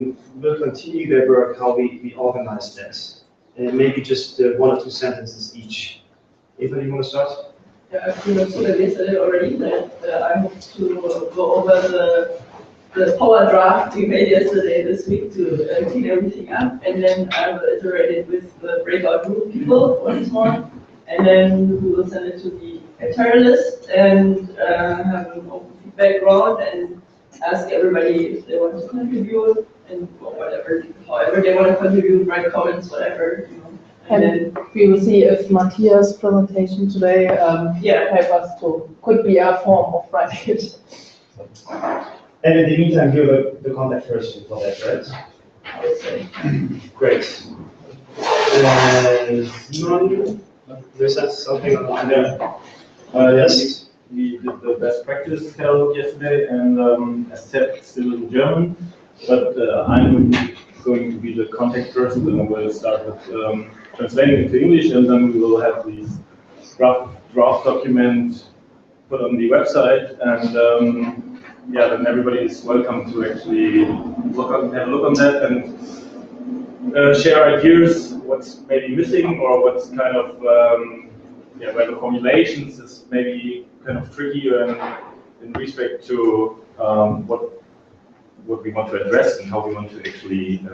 will continue their work, how we organize this. And maybe just 1 or 2 sentences each. Eva, you want to start? Yeah, I've understood yesterday already that I hope to go over the power draft we made yesterday this week to clean everything up, and then I will iterate it with the breakout group people once more, and then we will send it to the entire list and have an open feedback round and ask everybody if they want to contribute and whatever, however they want to contribute, write comments, whatever. And then we will see if Matthias' presentation today help us to, could be a form of writing it. And in the meantime, give the contact person for that, right? I would say. Great. Simon, there's something on there. Yes, we did the best practice catalog yesterday, and as said, it's still in German, but I'm going to be the contact person, and we'll start with translating into English, and then we will have these draft document put on the website, and yeah, then everybody is welcome to actually have a look on that and share ideas, what's maybe missing or what's kind of where the formulations is maybe kind of tricky in respect to what we want to address and how we want to actually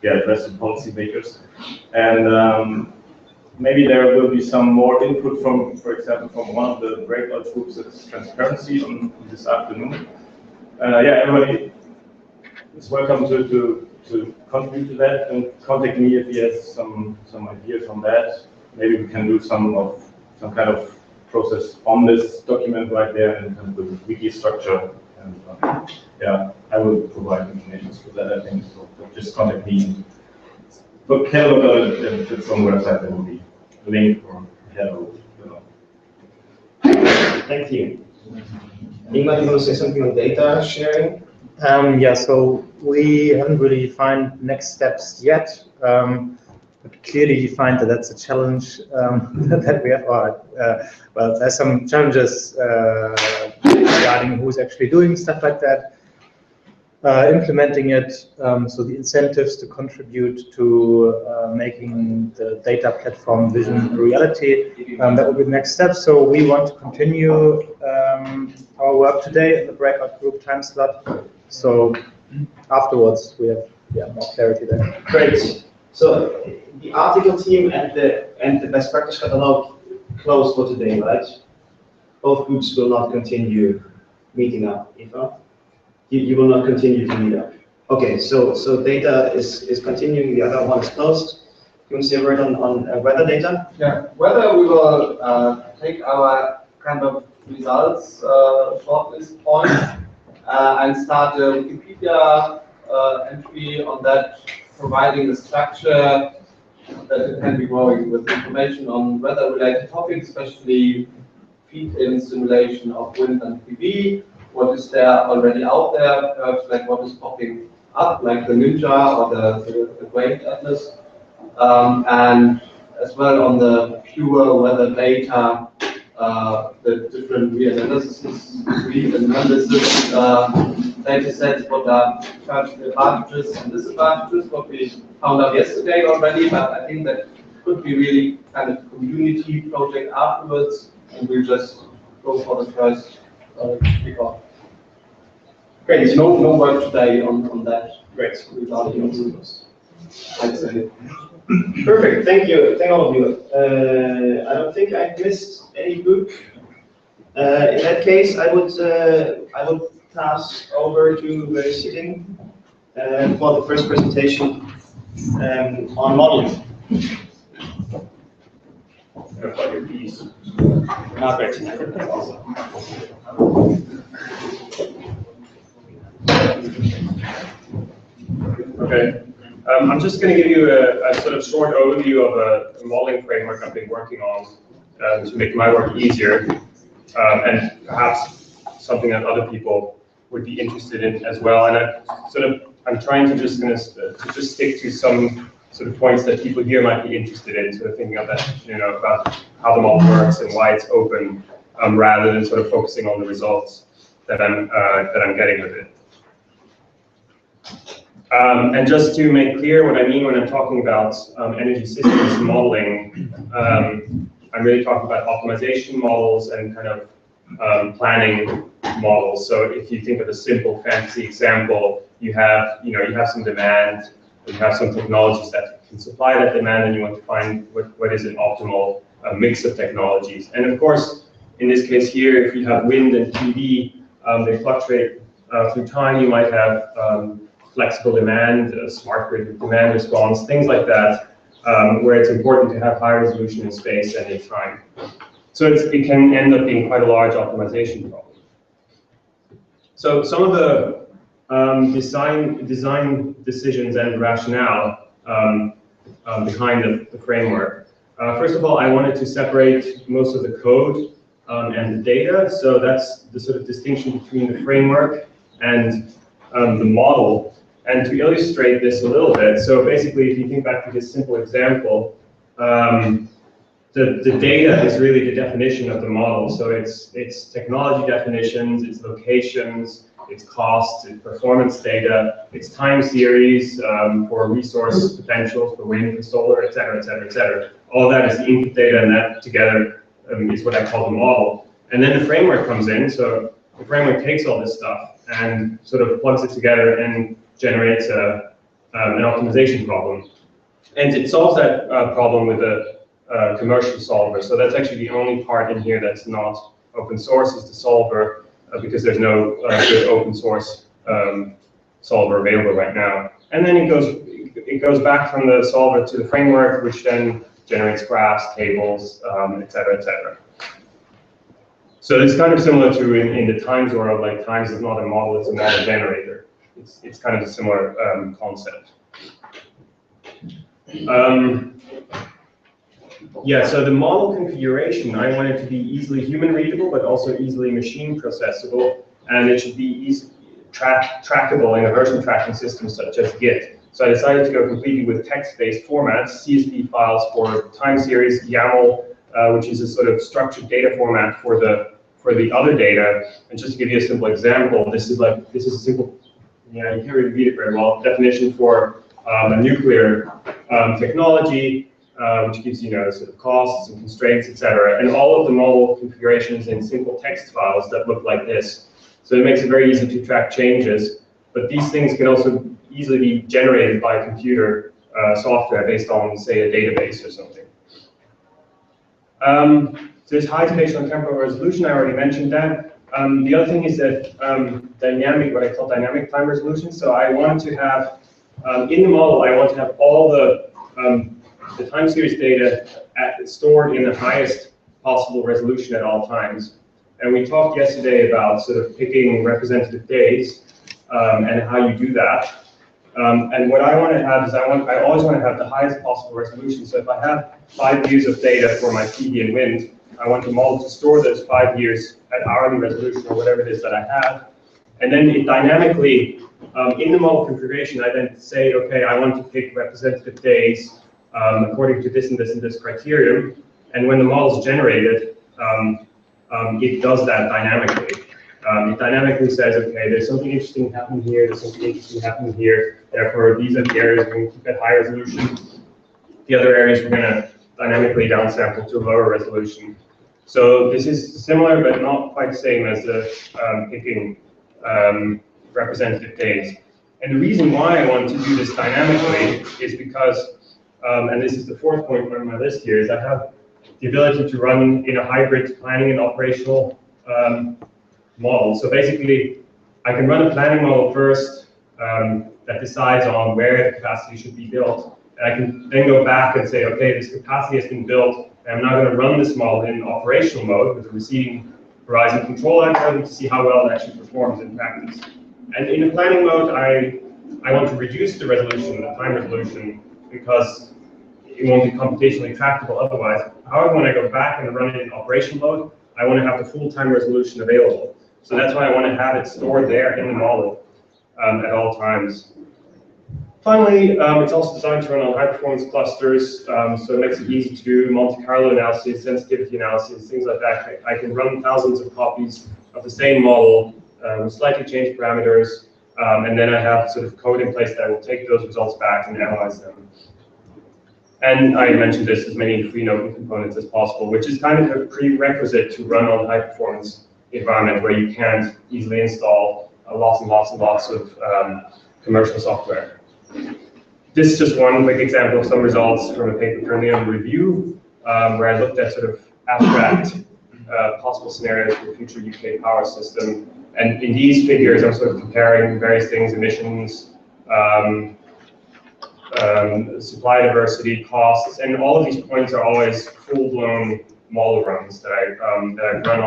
address the policymakers. And maybe there will be some more input from, for example, from one of the breakout groups that's transparency on this afternoon. Yeah, everybody is welcome to contribute to that and contact me if he has some ideas on that. Maybe we can do some kind of process on this document right there and kind of the wiki structure. And yeah, I will provide information for that, I think. So just contact me. Look, have a look at it, if it's on the website, there will be a link or hello. Thank you. Ingmar, you want to say something on data sharing? Yeah, so we haven't really defined next steps yet, but clearly defined that that's a challenge that we have. Well, there's some challenges regarding who's actually doing stuff like that. Implementing it, so the incentives to contribute to making the data platform vision a reality, that will be the next step. So we want to continue our work today in the breakout group time slot. So afterwards we have more clarity there. Great. So the article team and the best practice catalog closed for today, right? Both groups will not continue meeting up, Eva? You will not continue to meet up. Okay, so data is continuing, the other one is closed. You want to say a word on weather data? Yeah, weather we will take our kind of results shortlist points and start a Wikipedia entry on that, providing a structure that it can be growing with information on weather-related topics, especially feed-in simulation of wind and PV. What is there already out there, perhaps like what is popping up, like the Ninja or the Great Atlas, and as well on the pure weather data, the different reanalysis data sets, what are advantages and disadvantages, what we found out yesterday already, but I think that could be really kind of community project afterwards, and we'll just go for the first kickoff. Great. No work today on that. Great. Regarding I'd say. Perfect. Thank you. Thank all of you. I don't think I missed any book. In that case, I would pass over to sitting for the first presentation on modeling. Okay, I'm just going to give you a sort of short overview of a modeling framework I've been working on to make my work easier, and perhaps something that other people would be interested in as well. And I'm trying to just stick to some sort of points that people here might be interested in, sort of thinking of that, about how the model works and why it's open, rather than sort of focusing on the results that I'm getting with it. And just to make clear what I mean when I'm talking about energy systems modeling, I'm really talking about optimization models and kind of planning models. So if you think of a simple fantasy example, you have some demand, you have some technologies that can supply that demand, and you want to find what is an optimal mix of technologies. And of course, in this case here, if you have wind and PV, they fluctuate through time. You might have flexible demand, smart grid demand response, things like that, where it's important to have high resolution in space and in time. So it can end up being quite a large optimization problem. So some of the design decisions and rationale behind the framework. First of all, I wanted to separate most of the code and the data. So that's the sort of distinction between the framework and the model. And to illustrate this a little bit, so basically, if you think back to this simple example, the data is really the definition of the model. So it's technology definitions, it's locations, it's costs, it's performance data, it's time series for resource potentials for wind, for solar, et cetera, et cetera, et cetera. All that is the input data, and that together is what I call the model. And then the framework comes in. So the framework takes all this stuff and sort of plugs it together and generates an optimization problem. And it solves that problem with a commercial solver. So that's actually the only part in here that's not open source, is the solver, because there's no good open source solver available right now. And then it goes back from the solver to the framework, which then generates graphs, tables, et cetera, et cetera. So it's kind of similar to in the times world, like times is not a model, it's a model generator. It's kind of a similar concept. Yeah, so the model configuration, I want it to be easily human readable, but also easily machine processable, and it should be trackable in a version tracking system such as Git. So I decided to go completely with text-based formats, CSV files for time series, YAML, which is a sort of structured data format for the other data. And just to give you a simple example, this is a simple, yeah, you can't really read it very well, definition for a nuclear technology, which gives sort of costs and constraints, etc. And all of the model configurations in simple text files that look like this. So it makes it very easy to track changes. But these things can also easily be generated by computer software based on, say, a database or something. So this high spatial and temporal resolution, I already mentioned that. The other thing is that what I call dynamic time resolution. So I want to have, in the model, I want to have all the time series data stored in the highest possible resolution at all times. And we talked yesterday about sort of picking representative days and how you do that. And what I want to have is I always want to have the highest possible resolution. So if I have 5 years of data for my PV and wind, I want the model to store those 5 years at hourly resolution or whatever it is that I have. And then it dynamically, in the model configuration, I then say, okay, I want to pick representative days according to this and this and this criterion. And when the model is generated, it does that dynamically. It dynamically says, okay, there's something interesting happening here, there's something interesting happening here. Therefore, these are the areas we're going to keep at high resolution. The other areas we're going to dynamically downsample to a lower resolution. So this is similar, but not quite the same as the picking representative days. And the reason why I want to do this dynamically is because, and this is the fourth point on my list here, is I have the ability to run in a hybrid planning and operational model. So basically, I can run a planning model first that decides on where the capacity should be built. And I can then go back and say, okay, this capacity has been built, and I'm now going to run this model in operational mode with the receiving horizon control algorithm to see how well it actually performs in practice. And in the planning mode, I want to reduce the resolution, the time resolution, because it won't be computationally tractable otherwise. However, when I go back and run it in operational mode, I want to have the full time resolution available. So that's why I want to have it stored there in the model at all times. Finally, it's also designed to run on high-performance clusters, so it makes it easy to do Monte Carlo analysis, sensitivity analysis, things like that. I can run thousands of copies of the same model with slightly changed parameters And then I have sort of code in place that will take those results back and analyze them. And I mentioned this, as many free and open components as possible, which is kind of a prerequisite to run on high performance environment where you can't easily install lots and lots and lots of commercial software. This is just one quick example of some results from a paper currently under review, where I looked at sort of abstract possible scenarios for the future UK power system. And in these figures, I'm sort of comparing various things: emissions, supply diversity, costs, and all of these points are always full-blown model runs that I run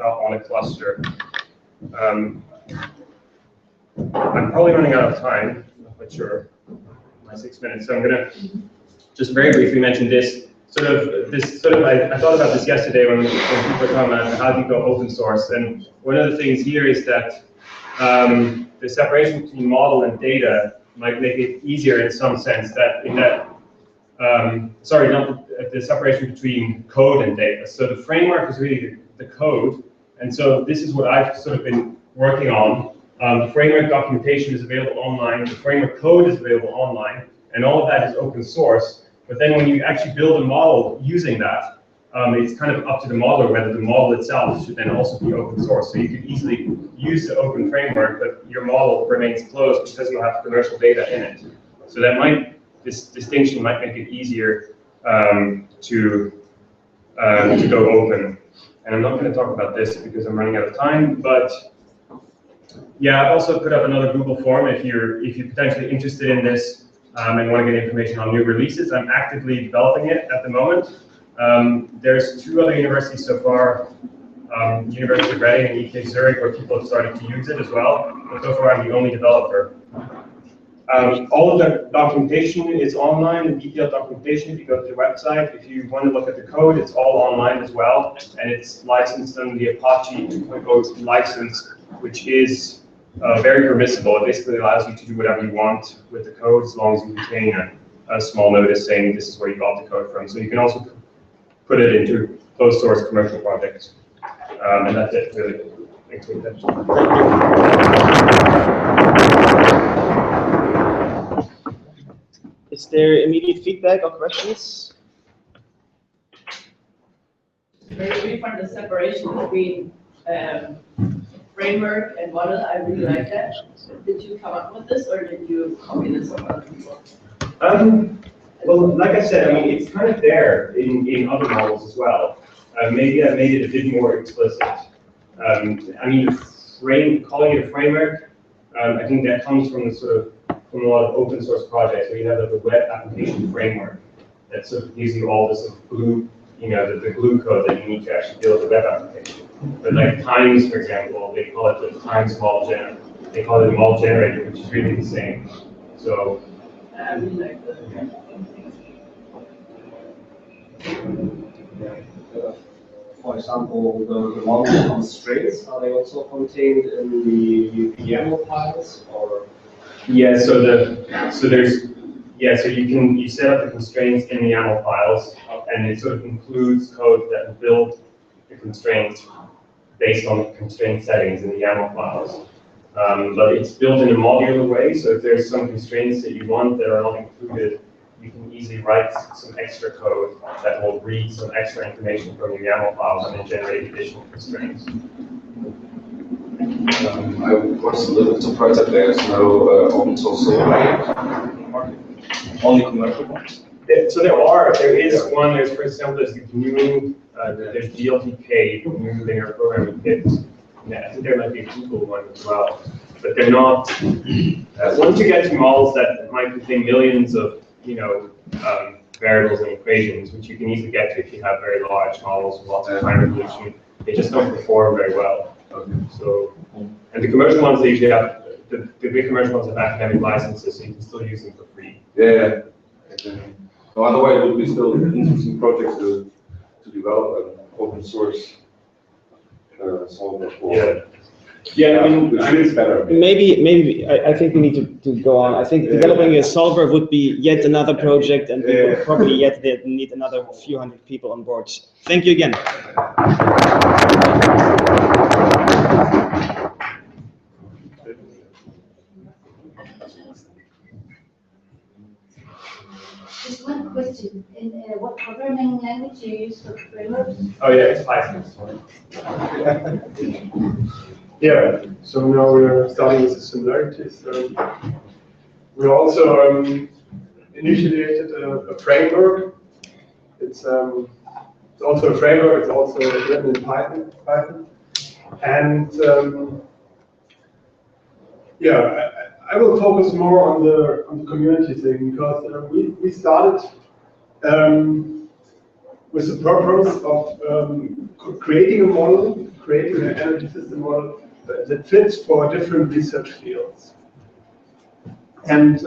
on a cluster. I'm probably running out of time. I'm not quite sure. My 6 minutes, so I'm gonna just very briefly mention this. I thought about this yesterday when people were talking about how do you go open source, and one of the things here is that the separation between model and data might make it easier in some sense. Sorry, not the separation between code and data. So the framework is really the code, and so this is what I've sort of been working on. The framework documentation is available online, the framework code is available online, and all of that is open source. But then when you actually build a model using that, it's kind of up to the modeler whether the model itself should then also be open source. So you could easily use the open framework, but your model remains closed because you have commercial data in it. So this distinction might make it easier to go open. And I'm not going to talk about this because I'm running out of time, but yeah, I've also put up another Google form if you're potentially interested in this and want to get information on new releases. I'm actively developing it at the moment. There's 2 other universities so far, University of Reading and EK Zurich, where people have started to use it as well. But so far, I'm the only developer. All of the documentation is online, the detailed documentation. If you go to the website, if you want to look at the code, it's all online as well, and it's licensed under the Apache 2.0 license, which is very permissible. It basically allows you to do whatever you want with the code as long as you retain a small notice saying this is where you got the code from. So you can also put it into closed source commercial projects. And that's it, really. Thanks for your attention. Is there immediate feedback or questions? Very brief on the separation between framework and model. I really like that. Did you come up with this, or did you copy this from other people? Well, like I said, I mean, it's kind of there in other models as well. Maybe I made it a bit more explicit. I mean, calling it a framework, I think that comes from from a lot of open source projects where you have the web application framework that sort of gives you all this sort of glue, the glue code that you need to actually build a web application. But like Times, for example, they call it the Times model generator. They call it a model generator, which is really the same. So. I really like that. For example, the model constraints, are they also contained in the YAML files, or? Yeah, so you set up the constraints in the YAML files, and it sort of includes code that will build the constraints based on the constraint settings in the YAML files. But it's built in a modular way, so if there's some constraints that you want that are not included, you can easily write some extra code that will read some extra information from your YAML files and then generate additional constraints. I was a little bit surprised that there's no open source market, only commercial ones. So there is one. There's, for example, there's the GNU, there's GLTK, GNU Linear Programming Kit. Yeah, I think there might be a Google one as well, but they're not. Once you get to models that might contain millions of variables and equations, which you can easily get to if you have very large models with lots of time resolution, they just don't perform very well. So, and the commercial ones, they usually have, the big commercial ones have academic licenses, so you can still use them for free. Yeah. So otherwise, it would be still an interesting project to develop an open source solver for. Yeah. Yeah, I mean, it's better. Maybe I think we need to go on. I think developing a solver would be yet another project, and we will probably yet need another few hundred people on board. Thank you again. Just one question. In what programming language do you use for frameworks? Oh yeah, it's Python. Yeah, so now we're starting with the similarities. We also initiated a framework. It's also a framework. It's also written in Python. And yeah, I will focus more on the community thing because we started with the purpose of creating a model, creating an energy system model that fits for different research fields. And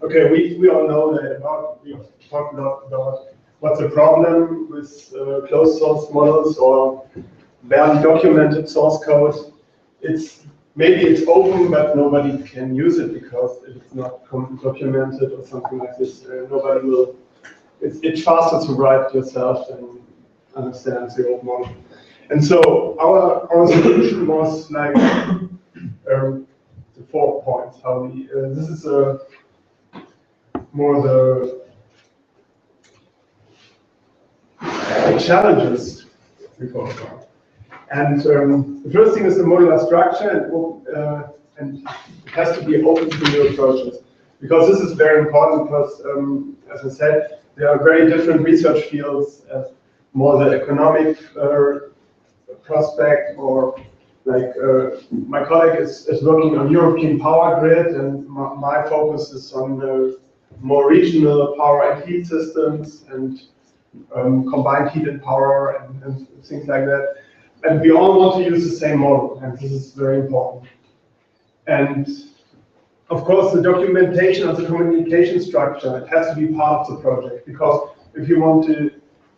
okay, we all know that we talked a lot about what's the problem with closed source models or barely documented source code. Maybe it's open, but nobody can use it because it's not documented or something like this. Nobody will. It's faster to write yourself than understand the old model. And so our solution was like the 4 points. How we this is more the challenges we talk about. And the first thing is the modular structure, and it has to be open to new approaches. Because this is very important, because, as I said, there are very different research fields, more the economic prospect, or like my colleague is working on European power grid, and my focus is on more regional power and heat systems, and combined heat and power, and things like that. And we all want to use the same model, and this is very important. And of course, the documentation of the communication structure, it has to be part of the project, because if you want to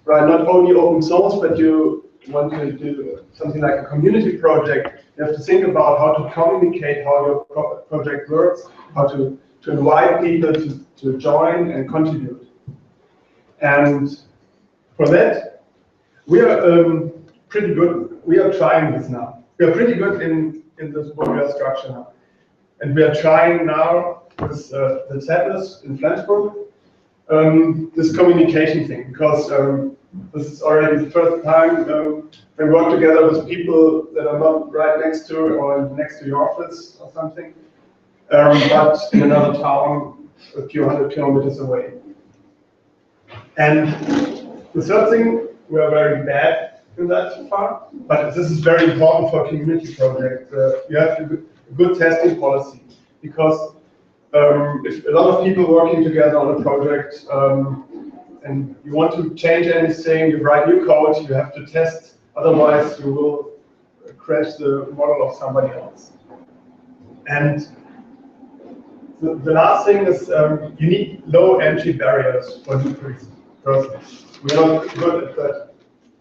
write not only open source, but you want to do something like a community project, you have to think about how to communicate how your project works, how to invite people to join and contribute. And for that, we are pretty good. We are trying this now. We are pretty good in this modular structure now. And we are trying now with the settlers in Flensburg, this communication thing, because this is already the first time we work together with people that are not right next to or next to your office or something, but in another town a few hundred kilometers away. And the third thing, we are very bad in that so far, but this is very important for a community project. You have to good testing policy, because if a lot of people working together on a project and you want to change anything, you write new code, you have to test, otherwise you will crash the model of somebody else. And the last thing is you need low entry barriers for new persons. We're not good at that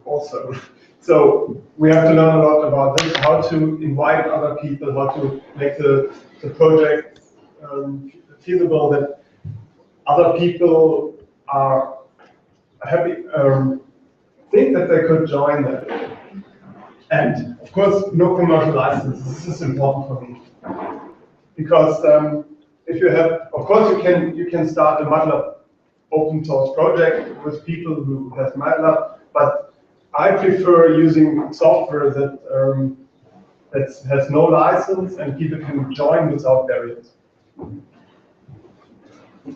also. So we have to learn a lot about this, how to invite other people, how to make the project feasible, that other people are happy, think that they could join that. And of course, no commercial license. This is important for me, because if you have, of course, you can start a MATLAB open source project with people who have MATLAB, but I prefer using software that has no license and people can join without barriers.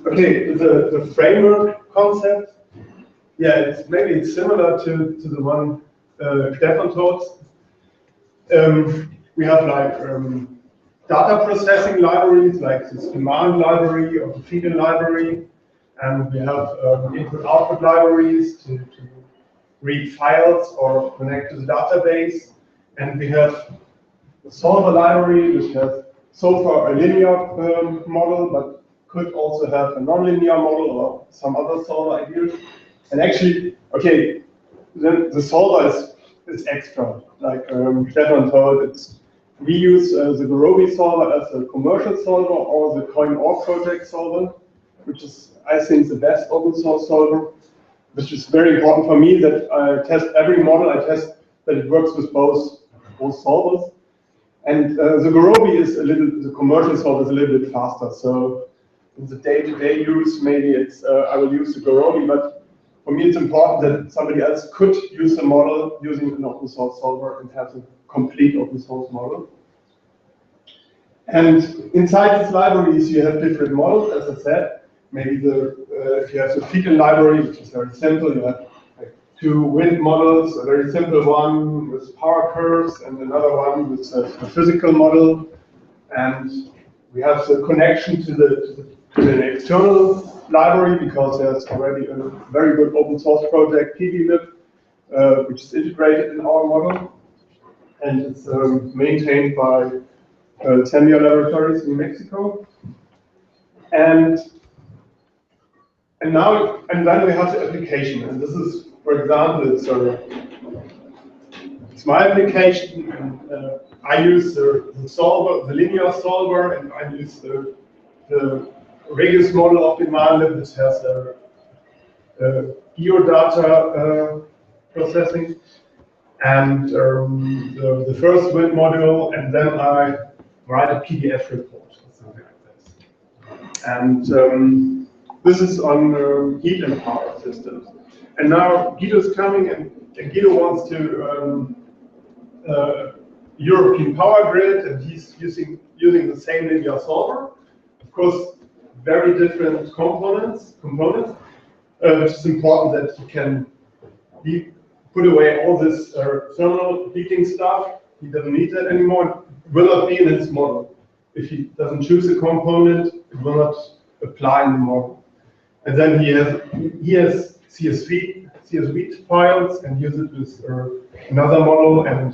Okay, the framework concept, yeah, maybe it's similar to the one Stefan taught. We have like data processing libraries, like this demand library or the feeder library, and we have input-output libraries to read files or connect to the database, and we have the solver library, which has so far a linear model, but could also have a nonlinear model or some other solver ideas. And actually, okay, the solver is extra. Like Stefan told, we use the Gurobi solver as a commercial solver, or the CoinOr project solver, which is, I think, the best open source solver, which is very important for me, that I test every model, I test that it works with both solvers. And the Gurobi is the commercial solver is a little bit faster. So in the day-to-day use, maybe it's I will use the Goroli, but for me it's important that somebody else could use the model using an open source solver and have a complete open source model. And inside these libraries, you have different models, as I said. Maybe if you have the feeding library, which is very simple, you have like 2 wind models, a very simple one with power curves, and another one with a physical model. And we have the connection to the external library because there's already a very good open source project, PBlib, which is integrated in our model, and it's maintained by Zambia Laboratories in Mexico. And then we have the application, and this is, for example, it's my application, and I use the solver, the linear solver, and I use the Regius model of DemandLib, which has geodata processing, and the first wind module, and then I write a PDF report or something like this. And this is on heat and power systems. And now Guido is coming, and Guido wants to European power grid, and he's using the same linear solver. Of course, very different components. It's important that you can put away all this thermal heating stuff. He doesn't need that anymore. It will not be in his model. If he doesn't choose a component, it will not apply in the model. And then he has CSV files and use it with another model, and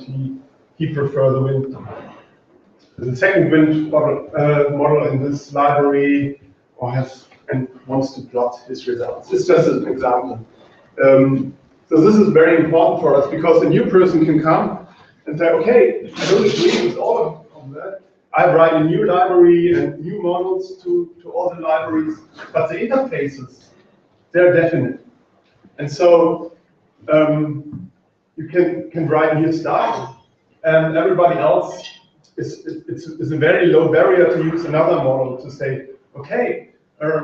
he prefers the wind. The second wind model in this library wants to plot his results. It's just an example. So this is very important for us because a new person can come and say, okay, I don't agree with all of that. I write a new library and new models to all the libraries, but the interfaces, they're definite. And so you can write new stuff, and everybody else it's a very low barrier to use another model to say, okay,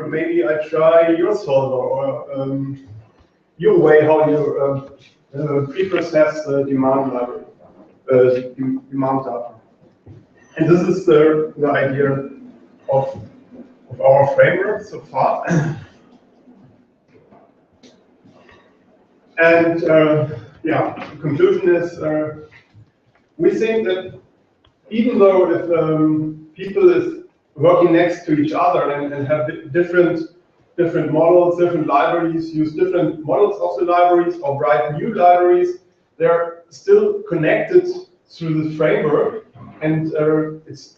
maybe I try your solver or your way how you pre-process the demand library, demand data. And this is the idea of our framework so far. And yeah, the conclusion is we think that even though if people is working next to each other and have different models, different libraries, use different models of the libraries or write new libraries, they're still connected through the framework, and it's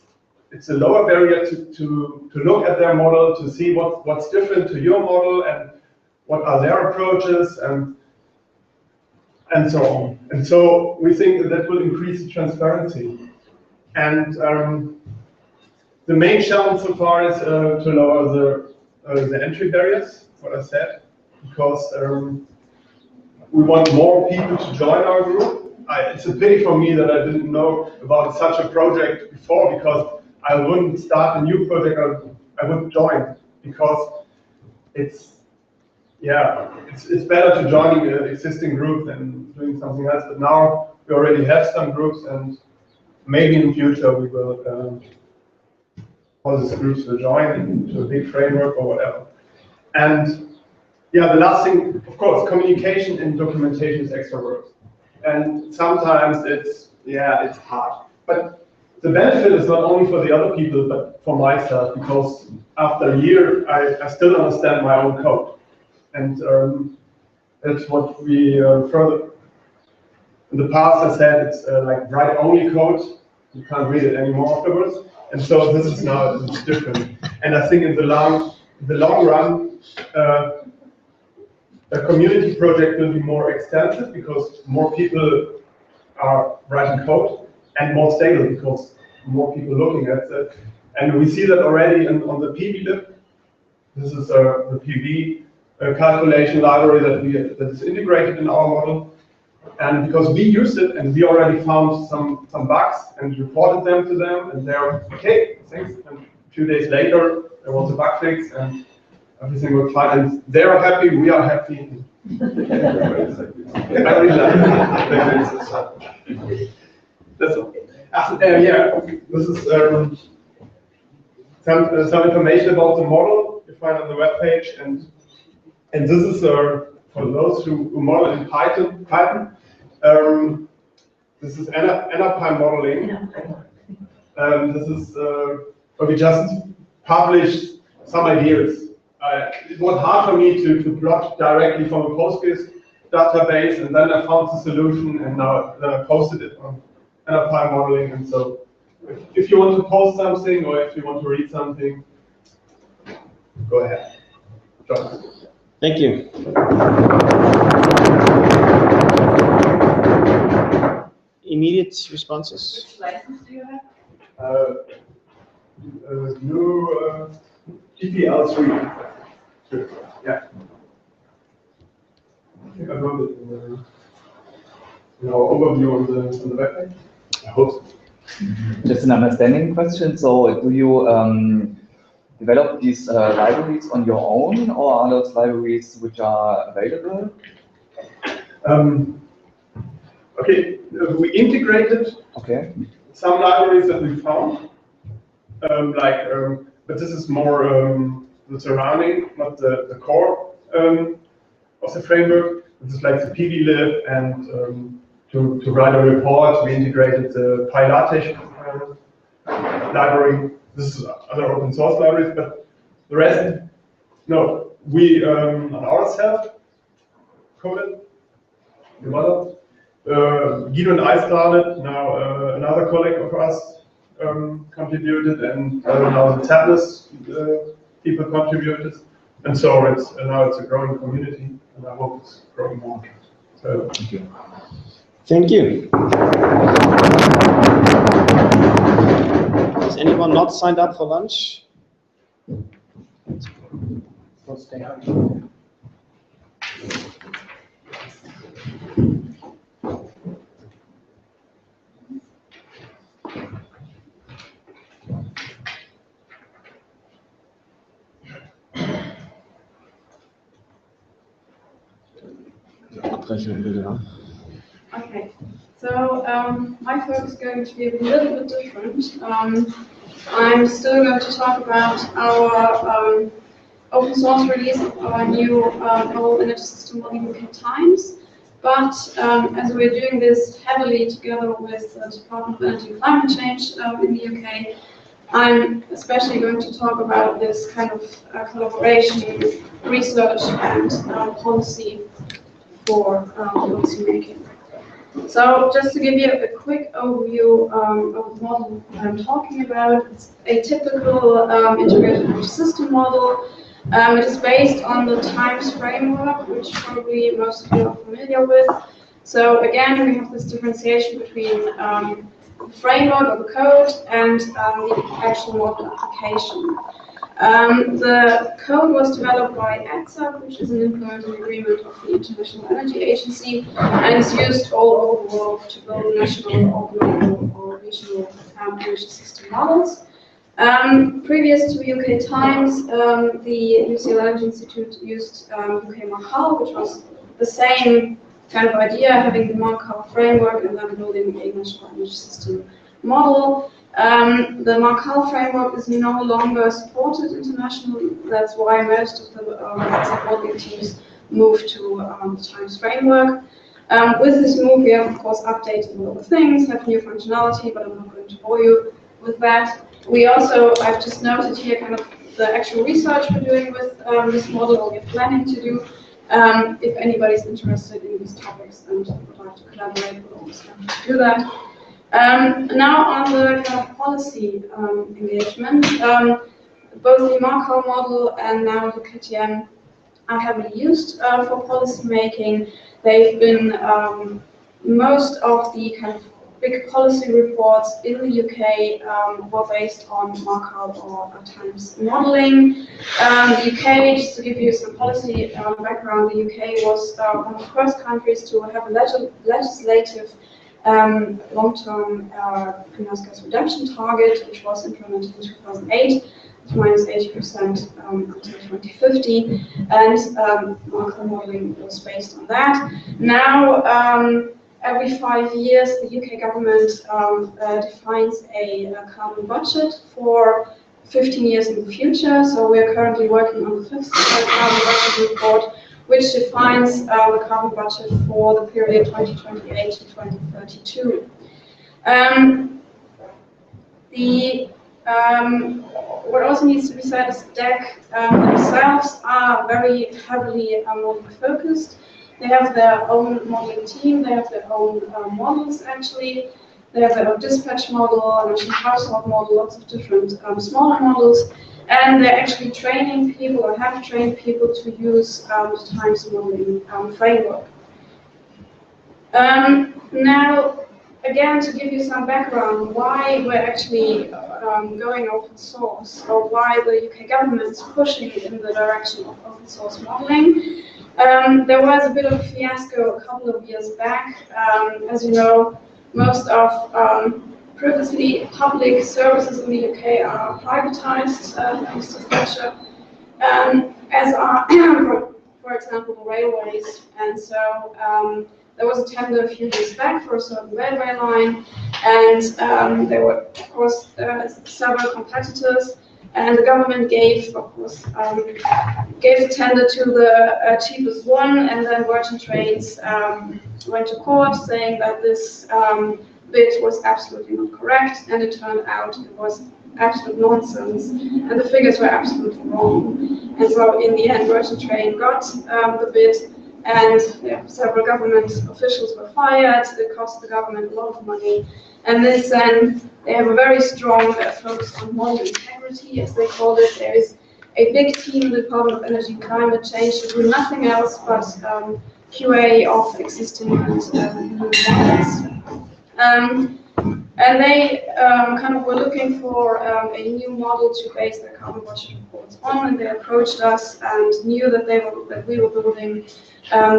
a lower barrier to look at their model, to see what's different to your model and what are their approaches and so on. And so we think that will increase the transparency. And the main challenge so far is to lower the entry barriers, what I said, because we want more people to join our group. It's a pity for me that I didn't know about such a project before, because I wouldn't start a new project, I would join, because it's better to join an existing group than doing something else. But now we already have some groups, and maybe in the future we will all these groups will join into a big framework or whatever. And yeah, the last thing, of course, communication and documentation is extra work. And sometimes it's hard. But the benefit is not only for the other people, but for myself, because after a year, I still understand my own code. And that's what we further, in the past I said, it's like write-only code. You can't read it anymore afterwards. And so this is now different. And I think in the long run, a community project will be more extensive because more people are writing code, and more stable because more people looking at it. And we see that already on the PBlib. This is the PV calculation library that is integrated in our model. And because we used it and we already found some bugs and reported them to them, and they're okay, thanks. And if few days later, there was a bug fix and everything worked fine. And they are happy, we are happy. That's all. Yeah, this is some information about the model you find on the web page, and this is for those who model in Python. This is NFPy modeling. This is where we just published some ideas. It was hard for me to plot directly from a Postgres database, and then I found the solution, and now I posted it on NFPy modeling. And so, if you want to post something or if you want to read something, go ahead. John. Thank you. Immediate responses? Which license do you have? New GPL3. Sure. Yeah. I think I wrote it in our overview on the webpage. I hope so. Just an understanding question. So, do you develop these libraries on your own, or are those libraries which are available? Okay, we integrated some libraries that we found, but this is more the surrounding, not the core of the framework. This is like the pvlib, and to write a report, we integrated the PyLaTeX library. This is other open source libraries, but the rest, no, we on ourselves coded, developed. Guido and I started, now another colleague of us contributed, and now the tablets people contributed, and so now it's a growing community, and I hope it's growing more. So, thank you. Thank you. Has anyone not signed up for lunch? We'll stay on. Okay, so my talk is going to be a little bit different. I'm still going to talk about our open source release of our new whole energy system model UK Times. But as we're doing this heavily together with the Department of Energy and Climate Change in the UK, I'm especially going to talk about this kind of collaboration, research, and policy for policy making. So just to give you a quick overview of the model I'm talking about, it's a typical integrated energy system model. It is based on the TIMES framework, which probably most of you are familiar with. So again, we have this differentiation between the framework or the code and the actual model application. The code was developed by ETSA, which is an implementing agreement of the International Energy Agency, and is used all over the world to build national or global or regional energy system models. Previous to UK Times, the UCL Energy Institute used UK Markal, which was the same kind of idea, having the Markal framework and then building a national energy system model. The Markal framework is no longer supported internationally. That's why most of the supporting teams moved to the TIMES framework. With this move, we have, of course, updated a lot of things, have new functionality, but I'm not going to bore you with that. We also, I've just noted here kind of the actual research we're doing with this model, or we're planning to do. If anybody's interested in these topics and would like to collaborate, we're always happy to do that. Now on the kind of policy engagement, both the Markal model and now the KTM are heavily used for policy making. They've been most of the kind of big policy reports in the UK were based on Markal or TIMES modeling. The UK, just to give you some policy background, the UK was one of the first countries to have a legislative long-term greenhouse gas reduction target, which was implemented in 2008. to -80% until 2050, and macro modeling was based on that. Now, every 5 years, the UK government defines a carbon budget for 15 years in the future. So we're currently working on the 5th carbon budget report, which defines the carbon budget for the period 2028 to 2032. What also needs to be said is DEC themselves are very heavily modeling focused. They have their own modeling team, they have their own models actually. They have their own dispatch model, national household model, lots of different smaller models. And they're actually training people, or have trained people, to use the Times modeling framework. Now, again, to give you some background, why we're actually going open source, or why the UK government is pushing in the direction of open source modeling. There was a bit of a fiasco a couple of years back. As you know, most of previously public services in the UK are privatized, thanks to Thatcher, as are, for example, the railways. And so there was a tender a few years back for a certain railway line, and there were, of course, several competitors, and the government gave, of course, gave the tender to the cheapest one, and then Virgin Trains went to court saying that this bid was absolutely not correct, and it turned out it was absolute nonsense, and the figures were absolutely wrong. And so in the end, Virgin Train got the bid, and several government officials were fired. It cost the government a lot of money. And this then, they have a very strong focus on model integrity, as they call it. There is a big team in the Department of Energy and Climate Change to do nothing else but QA of existing and new models. And they kind of were looking for a new model to base their carbon budget reports on, and they approached us and knew that we were building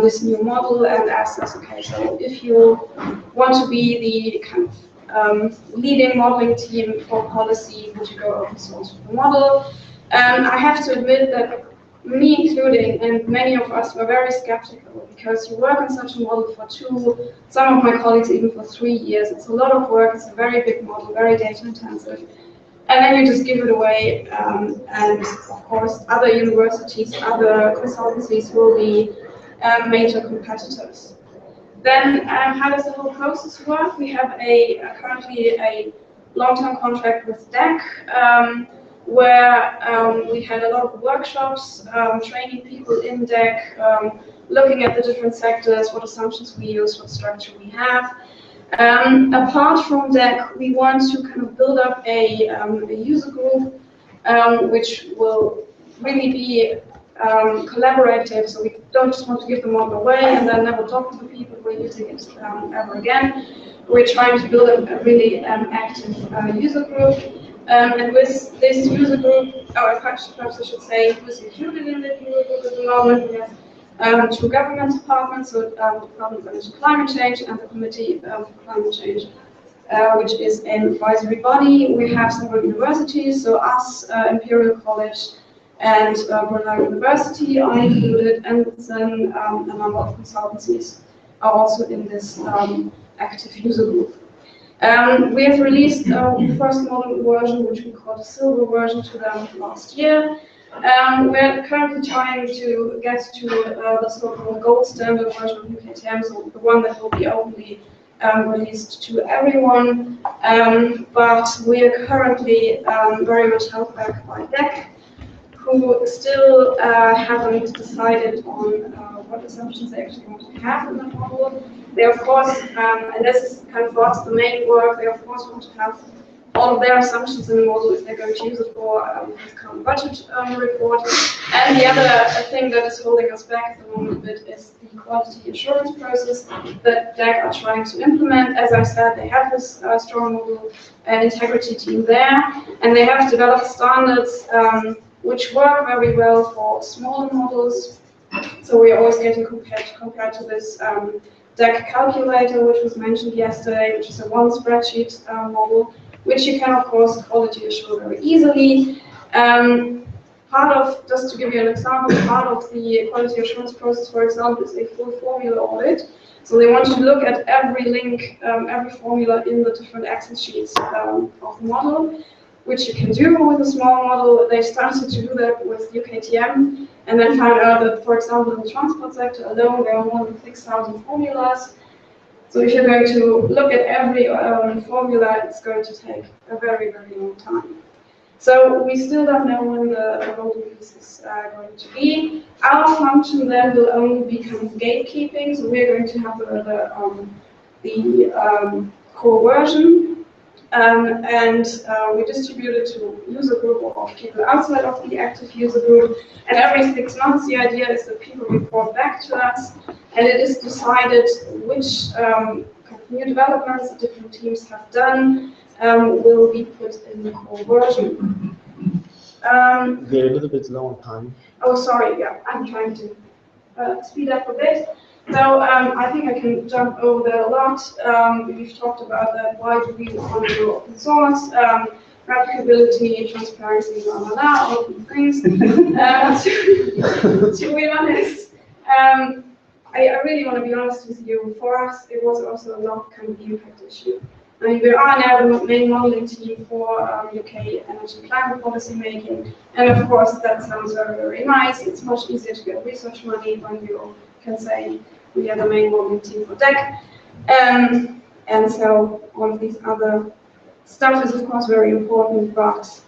this new model, and asked us, okay, so if you want to be the kind of leading modeling team for policy, would you go open source with the model? I have to admit that me including, and many of us were very skeptical, because you work on such a model for 2, some of my colleagues even for 3 years. It's a lot of work, it's a very big model, very data intensive. And then you just give it away, and of course other universities, other consultancies will be major competitors. Then how does the whole process work? We have currently a long-term contract with DEC, where we had a lot of workshops, training people in DEC, looking at the different sectors, what assumptions we use, what structure we have. Apart from DEC, we want to kind of build up a user group, which will really be collaborative, so we don't just want to give the model away and then never talk to the people who are using it ever again. We're trying to build a really active user group. And with this user group, perhaps I should say, who's included in the user group at the moment, we have 2 government departments, so the Department of Energy and Climate Change and the Committee for Climate Change, which is an advisory body. We have several universities, so us, Imperial College, and Brunel University are included, and then a number of consultancies are also in this active user group. We have released the first model version, which we call the silver version, to them last year. We're currently trying to get to the so-called gold standard version of UKTM, so the one that will be openly released to everyone. But we are currently very much held back by DEC, who still haven't decided on what assumptions they actually want to have in the model. They, of course, and this is kind of what's the main work, they of course want to have all of their assumptions in the model if they're going to use it for this carbon budget report. And the other thing that is holding us back at the moment a bit is the quality assurance process that DEC are trying to implement. As I said, they have this strong model and integrity team there, and they have developed standards which work very well for smaller models. So we're always getting compared to this DEC calculator, which was mentioned yesterday, which is a one spreadsheet model, which you can, of course, quality assure very easily. Part of, just to give you an example, part of the quality assurance process, for example, is a full formula audit. So they want to look at every link, every formula in the different Excel sheets of the model, which you can do with a small model. They started to do that with UKTM, and then found out that, for example, in the transport sector alone, there are more than 6,000 formulas. So if you're going to look at every formula, it's going to take a very, very long time. So we still don't know when the golden piece is going to be. Our function then will only become gatekeeping. So we're going to have the core version, and we distribute it to user group of people outside of the active user group. And every 6 months, the idea is that people report back to us, and it is decided which new developments the different teams have done will be put in the core version. We're a little bit low on time. Oh, sorry, yeah, I'm trying to speed up a bit. So I think I can jump over that a lot. We've talked about that. Why do we want to do open source? Replicability, transparency, blah, blah, blah, all these things. To be honest, I really want to be honest with you. For us, it was also a lot kind of impact issue. I mean, we are now the main modeling team for UK energy climate policy making, and of course that sounds very, very nice. It's much easier to get research money when you can say we are the main modeling team for DEC, and so all of these other stuff is of course very important, but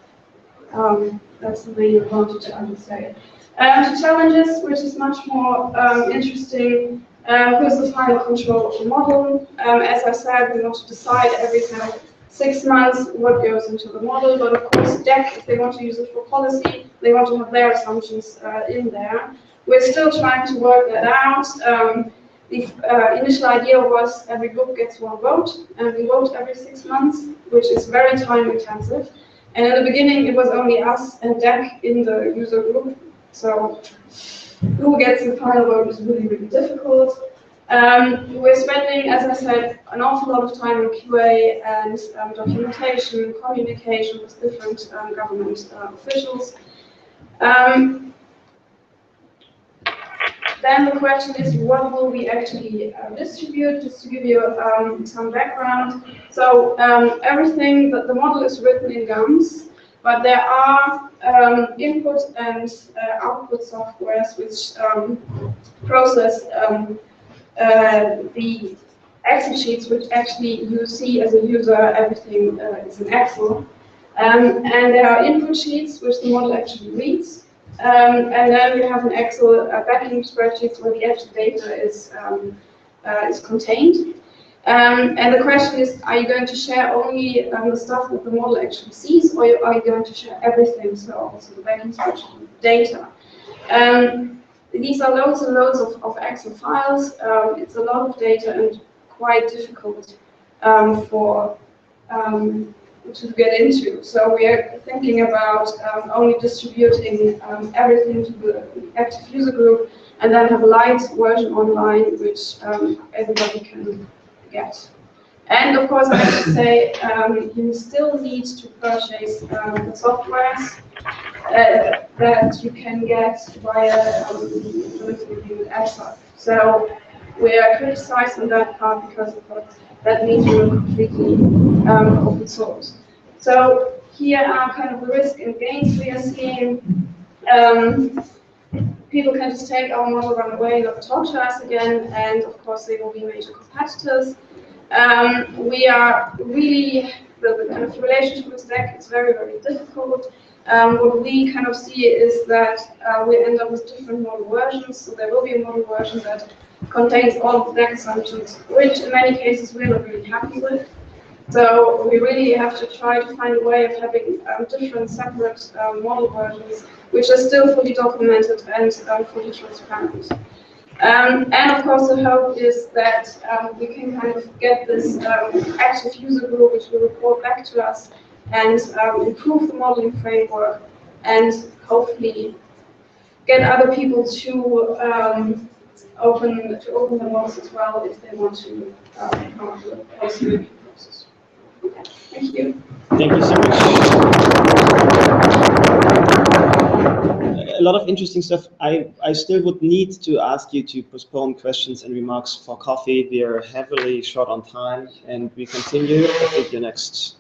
that's the main advantage, I would say. To challenges, which is much more interesting. Who's the final control of the model? As I said, we want to decide every kind of 6 months what goes into the model, but of course DEC, if they want to use it for policy, they want to have their assumptions in there. We're still trying to work that out. The initial idea was every group gets 1 vote, and we vote every 6 months, which is very time intensive. And in the beginning, it was only us and DEC in the user group, so who gets the final vote is really, really difficult. We're spending, as I said, an awful lot of time on QA and documentation, communication with different government officials. Then the question is, what will we actually distribute? Just to give you some background. So everything, the model is written in GUMS, but there are input and output softwares which process the Excel sheets, which actually you see as a user, everything is in Excel. And there are input sheets which the model actually reads. And then we have an Excel backing spreadsheet where the actual data is contained. And the question is, are you going to share only the stuff that the model actually sees, or are you going to share everything, so also the backing spreadsheet data? These are loads and loads of Excel files. It's a lot of data and quite difficult to get into. So we are thinking about only distributing everything to the active user group, and then have a light version online, which everybody can get. And of course, I have to say, you still need to purchase the softwares that you can get via the website. So we are criticized on that part because of course that means we're completely open source. So here are kind of the risk and gains we are seeing. People can just take our model, run away, not talk to us again, and of course they will be major competitors. We are really, the kind of relationship with DEC is very, very difficult. What we kind of see is that we end up with different model versions. So there will be a model version that contains all of the DEC assumptions, which in many cases we're not really happy with. So we really have to try to find a way of having different separate model versions, which are still fully documented and fully transparent. And of course, the hope is that we can kind of get this active user group, which will report back to us, and improve the modeling framework, and hopefully get other people to open the models as well if they want to come up with a policy process. Okay, thank you. Thank you so much. a lot of interesting stuff. I still would need to ask you to postpone questions and remarks for coffee. We are heavily short on time, and we continue. I think you're next.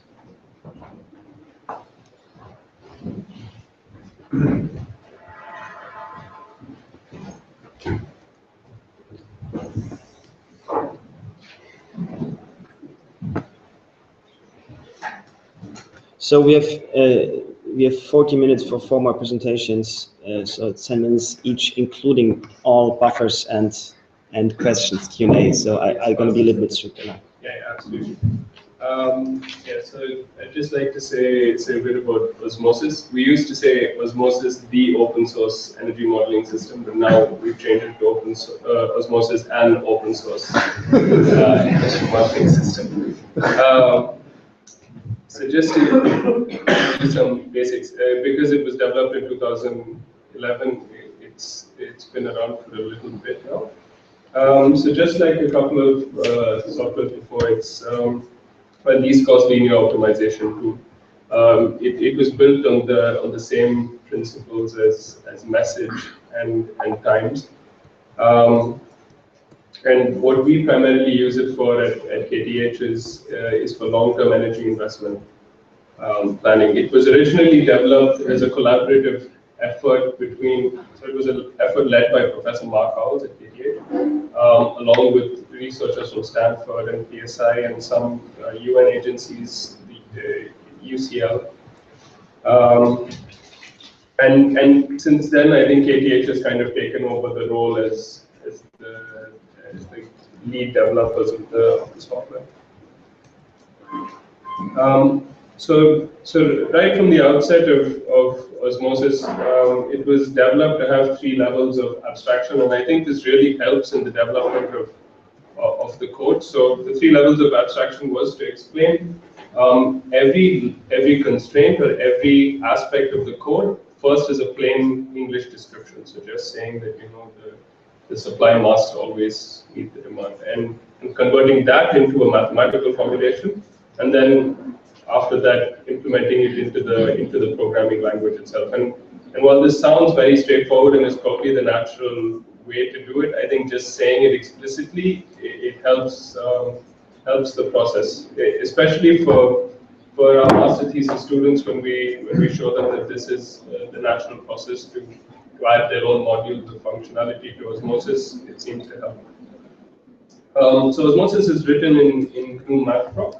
So we have 40 minutes for 4 more presentations. So it's 10 minutes each, including all buffers and questions, Q&A. So I'm going to be a little bit stricter now. Yeah, absolutely. Yeah, so I'd just like to say a bit about Osmosis. We used to say Osmosis, the open source energy modeling system, but now we've changed it to Osmosis, an open source energy modeling system. So just to do some basics, because it was developed in 2011, it's been around for a little bit now. So just like a couple of softwares before, it's a least cost linear optimization tool. It was built on the same principles as message and times. And what we primarily use it for at KTH is for long-term energy investment planning. It was originally developed as a collaborative effort so it was an effort led by Professor Mark Howells at KTH, along with researchers from Stanford and PSI and some UN agencies, the UCL. And since then, I think KTH has kind of taken over the role as the lead developers of the software. So right from the outset of Osmosis, it was developed to have 3 levels of abstraction, and I think this really helps in the development of the code. So the 3 levels of abstraction was to explain every constraint or every aspect of the code first as a plain English description. So just saying that the supply must always meet the demand, and converting that into a mathematical formulation, and then after that implementing it into the programming language itself. And while this sounds very straightforward and is probably the natural way to do it, I think just saying it explicitly it helps the process, especially for our master thesis students when we show them that this is the natural process to add their own modules of functionality to Osmosis. It seems to help. So Osmosis is written in GNU MathProc,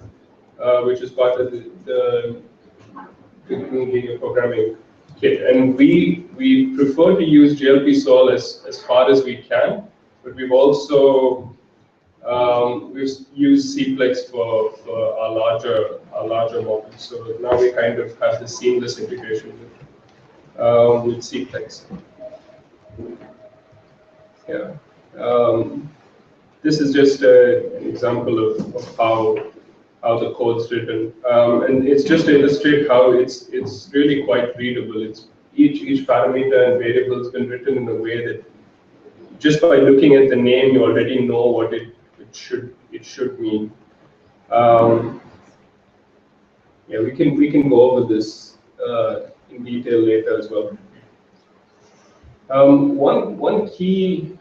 which is part of the GNU linear programming kit. And we prefer to use GLP-Sol as far as we can, but we've also we've used Cplex for our larger models. So now we kind of have the seamless integration with Cplex. Yeah. This is just an example of how the code's written, and it's just to illustrate how it's really quite readable. It's each parameter and variable has been written in a way that just by looking at the name, you already know what it should mean. Yeah, we can go over this in detail later as well. One key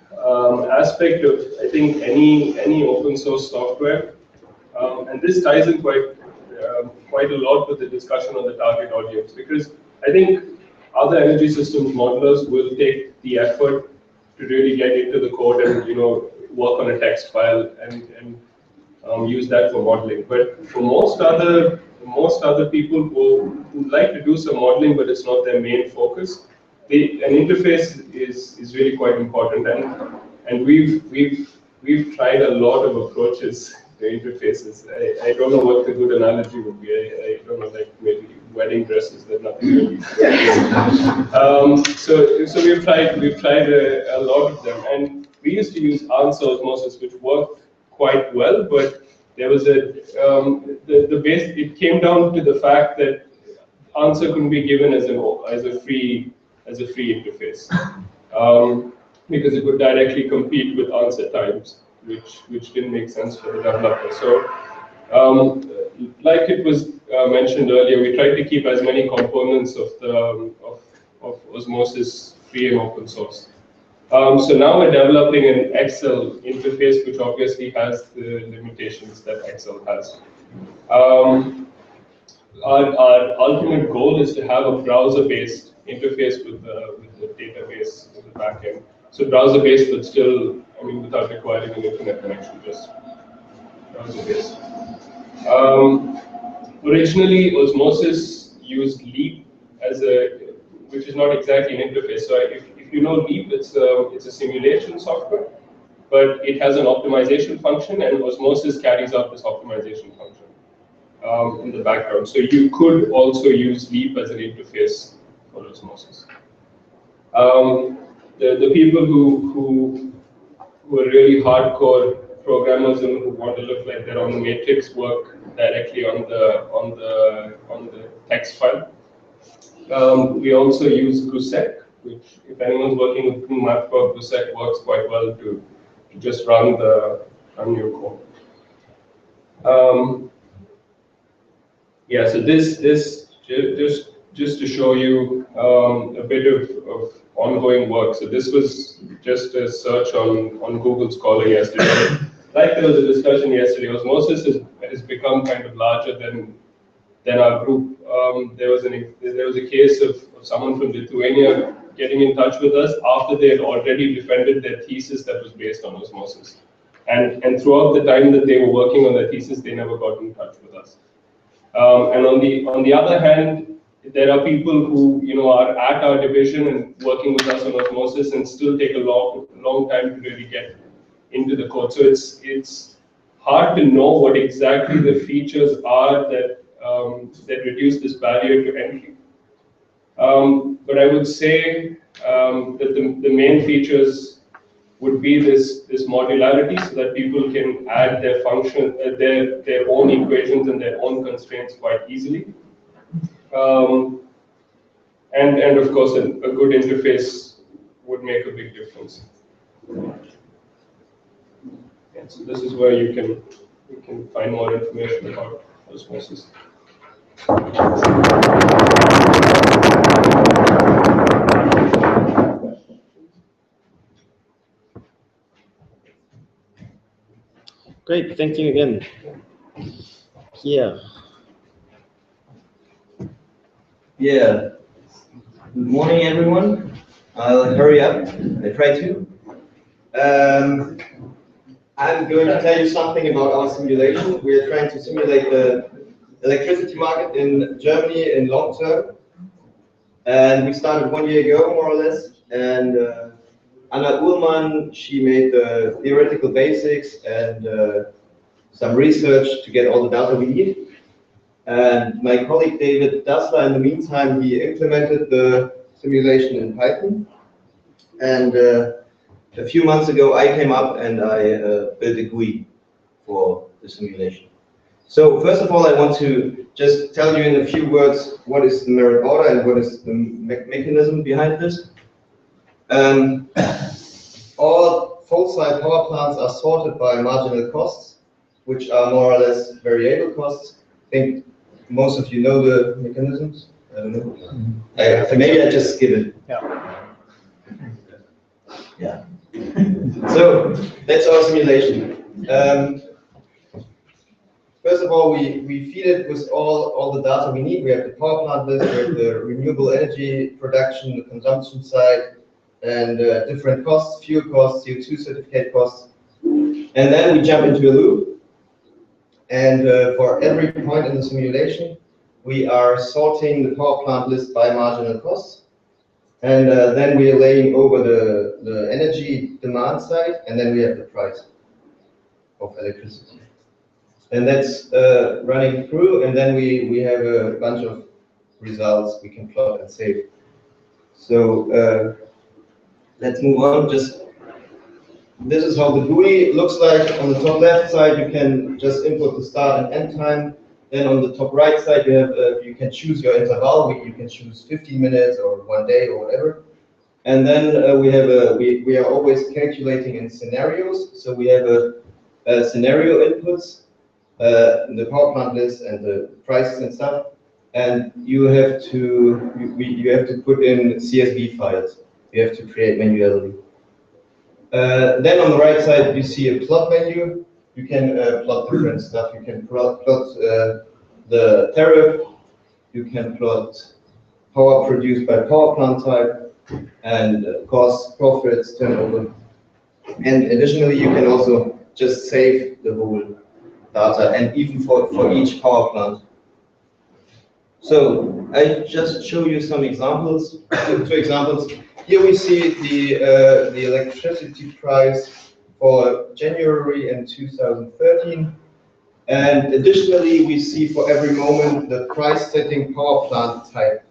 aspect of, I think, any open source software, and this ties in quite a lot with the discussion on the target audience, because I think other energy systems modelers will take the effort to really get into the code and work on a text file and use that for modeling. But for most other people who like to do some modeling, but it's not their main focus, an interface is really quite important, and we've tried a lot of approaches to interfaces. I don't know what the good analogy would be. I don't know, like maybe wedding dresses. There's nothing really. So we've tried a lot of them, and we used to use answer osmosis, which worked quite well, but there was the base. It came down to the fact that answer couldn't be given as a free interface, because it would directly compete with answer times, which didn't make sense for the developer. So, like it was mentioned earlier, we tried to keep as many components of Osmosis free and open source. So now we're developing an Excel interface, which obviously has the limitations that Excel has. Our ultimate goal is to have a browser-based interface with the database in the backend. So browser-based, but still, I mean, without requiring an internet connection, just browser-based. Originally, Osmosis used Leap as which is not exactly an interface. So if you know Leap, it's a simulation software, but it has an optimization function, and Osmosis carries out this optimization function in the background. So you could also use Leap as an interface for Osmosis. The people who are really hardcore programmers and who want to look like they're on the matrix work directly on the text file. We also use Gusek, which, if anyone's working with Mathwork, Gusek works quite well to just run your code. Yeah, so this just to show you a bit of ongoing work. So this was just a search on Google Scholar yesterday. Like there was a discussion yesterday, Osmosis has become kind of larger than our group. There was a case of someone from Lithuania getting in touch with us after they had already defended their thesis that was based on Osmosis. And throughout the time that they were working on their thesis, they never got in touch with us. And on the other hand, there are people who are at our division and working with us on Osmosis and still take a long time to really get into the code. So it's hard to know what exactly the features are that reduce this barrier to entry. But I would say that the main features would be this modularity, so that people can add their function, their own equations and their own constraints quite easily. And of course, a good interface would make a big difference. And so this is where you can find more information about Osmosis. Great, thank you again. Yeah. Yeah. Good morning, everyone. I'll hurry up. I try to. I'm going to tell you something about our simulation. We are trying to simulate the electricity market in Germany in long term. And we started 1 year ago, more or less. And Anna Uhlmann, she made the theoretical basics and some research to get all the data we need. And my colleague David Dassler, in the meantime, he implemented the simulation in Python. And a few months ago, I came up and I built a GUI for the simulation. So first of all, I want to just tell you in a few words what is the merit order and what is the mechanism behind this. All full-site power plants are sorted by marginal costs, which are more or less variable costs. I think most of you know the mechanisms. I don't know. Maybe I just skip it. Yeah. So that's our simulation. First of all, we feed it with all the data we need. We have the power plant list, we have the renewable energy production, the consumption side, and different costs, fuel costs, CO2 certificate costs. And then we jump into a loop. And for every point in the simulation, we are sorting the power plant list by marginal costs. And then we are laying over the energy demand side, and then we have the price of electricity. And that's running through, and then we have a bunch of results we can plot and save. So let's move on. This is how the GUI looks like. On the top left side, you can just input the start and end time. Then on the top right side, you have you can choose your interval. You can choose 15 minutes or 1 day or whatever. And then we are always calculating in scenarios. So we have scenario inputs, the power plant list and the prices and stuff. And you have to put in CSV files. you have to create manually. Then on the right side, you see a plot menu. You can plot different stuff. You can plot the tariff. You can plot power produced by power plant type and costs, profits, turnover. And additionally, you can also just save the whole data, and even for each power plant. So I just show you some examples, two examples. Here we see the electricity price for January in 2013. And additionally, we see for every moment the price setting power plant type.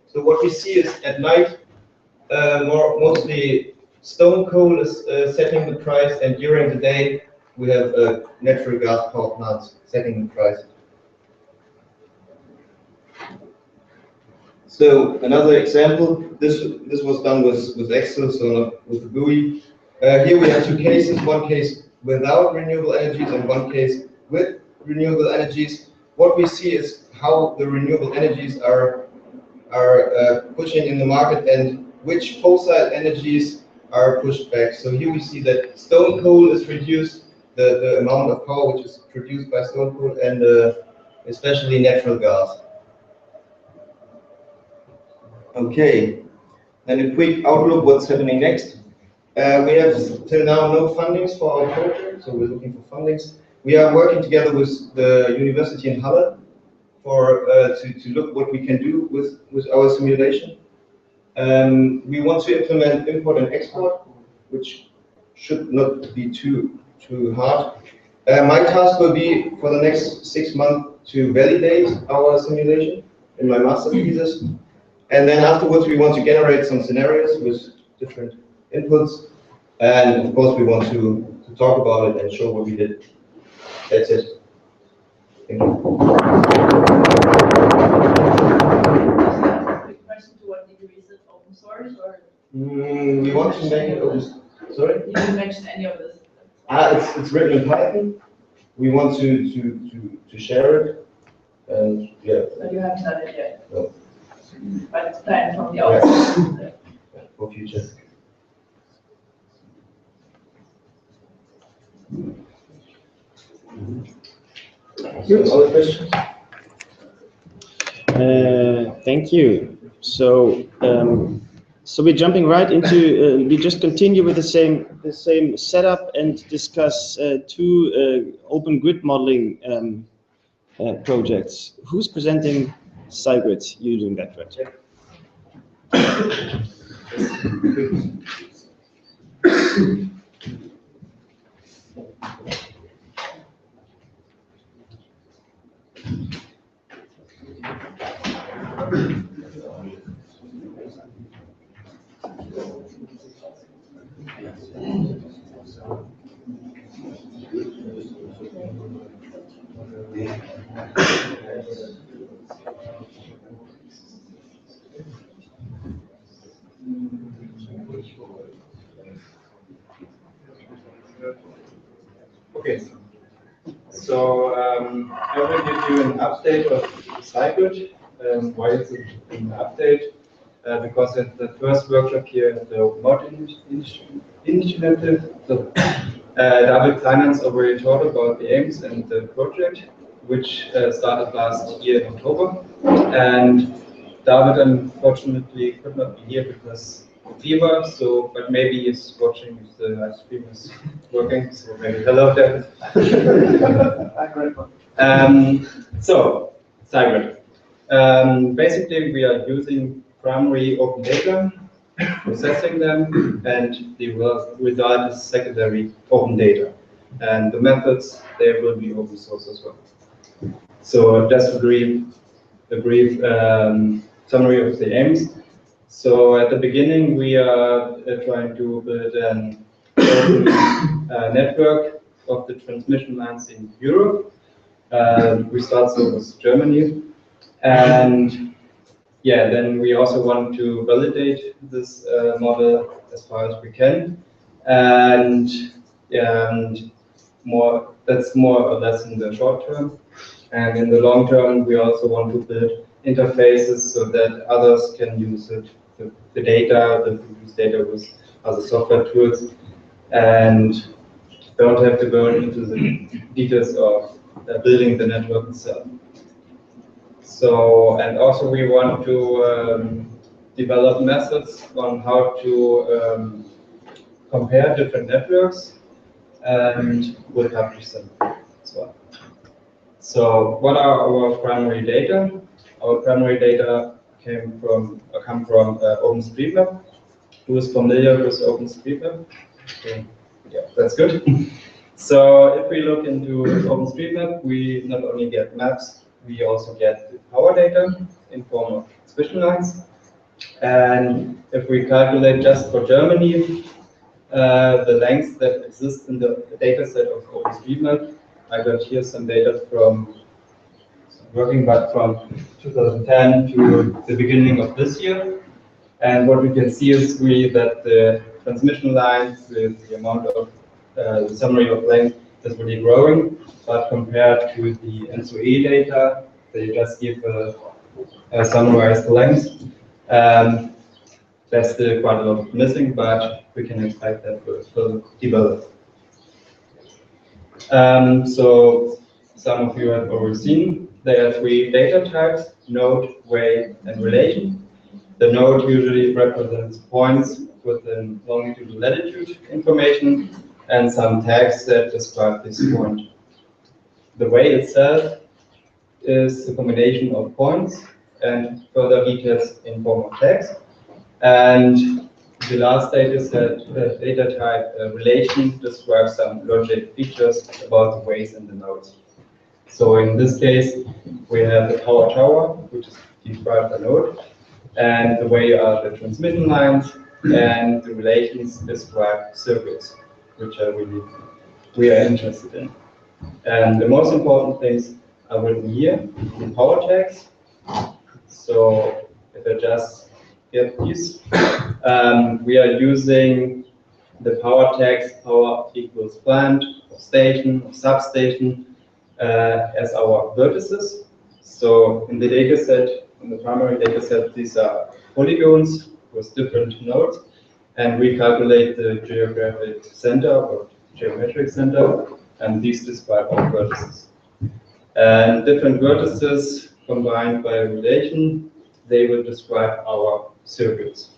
So what we see is at night, mostly stone coal is setting the price, and during the day, we have natural gas power plants setting the price. So another example, this was done with Excel, so not with the GUI. Here we have two cases, one case without renewable energies and one case with renewable energies. What we see is how the renewable energies are pushing in the market and which fossil energies are pushed back. So here we see that stone coal is reduced, the amount of power which is produced by stone coal, and especially natural gas. Okay, then a quick outlook, what's happening next. We have till now no fundings for our project, so we're looking for fundings. We are working together with the university in Halle for to look what we can do with our simulation. We want to implement import and export, which should not be too hard. My task will be for the next 6 months to validate our simulation in my master's thesis. And then afterwards, we want to generate some scenarios with different inputs. And of course, we want to talk about it and show what we did. That's it. Thank you. Quick question, to what degree is it open source, or? We want to make it open. Sorry? You didn't mention any of this. It's written in Python. We want to share it. And yeah. But you haven't done it yet. No. But it's planned from the outside. For future. Other questions? Thank you. So, so we're jumping right into. We just continue with the same setup and discuss two open grid modeling projects. Who's presenting Sigrid? You doing that, right? Okay, so I will give you an update of Sigrid. Why is it an update? Because at the first workshop here at the openmod-initiative, so David Kleinans already talked about the aims and the project, which started last year in October. And David unfortunately could not be here because of fever, so but maybe he's watching if the live stream is working. So maybe hello, David. Hi, Grandpa. So Sigrid. Basically, we are using primary open data, processing them, and the result is secondary open data. And the methods, they will be open source as well. So just a brief summary of the aims. So at the beginning, we are trying to build an open network of the transmission lines in Europe. We start so with Germany. And yeah, then we also want to validate this model as far as we can. And yeah, that's more or less in the short term. And in the long term, we also want to build interfaces so that others can use it the data, the produced data with other software tools, and don't have to go into the details of building the network itself. So, and also we want to develop methods on how to compare different networks, and we'll publish them as well. So what are our primary data? Our primary data come from OpenStreetMap. Who is familiar with OpenStreetMap? Okay. Yeah, that's good. So if we look into OpenStreetMap, we not only get maps, we also get the power data in form of transmission lines. And if we calculate just for Germany, the lengths that exist in the data set of OpenStreetMap, I got here some data from working back from 2010 to the beginning of this year. And what we can see is really that the transmission lines with the amount of the summary of length is really growing, but compared to the NSOE data, they just give a summarized length. There's still quite a lot missing, but we can expect that will develop. So some of you have already seen there are three data types: node, way, and relation. The node usually represents points with the longitude and latitude information and some tags that describe this point. The way itself is a combination of points and further details in form of text. And the last data set, data type relation, describes some logic features about the ways in the nodes. So in this case, we have the power tower, which is described a node, and the way are the transmission lines, and the relations describe circuits, which we are interested in. And the most important things are written here in power tags. So if I just get these, we are using the power tags, power equals plant, or station, or substation, as our vertices. So in the data set, in the primary data set, these are polygons with different nodes, and we calculate the geographic center or geometric center, and these describe our vertices. And different vertices combined by relation, they will describe our circuits.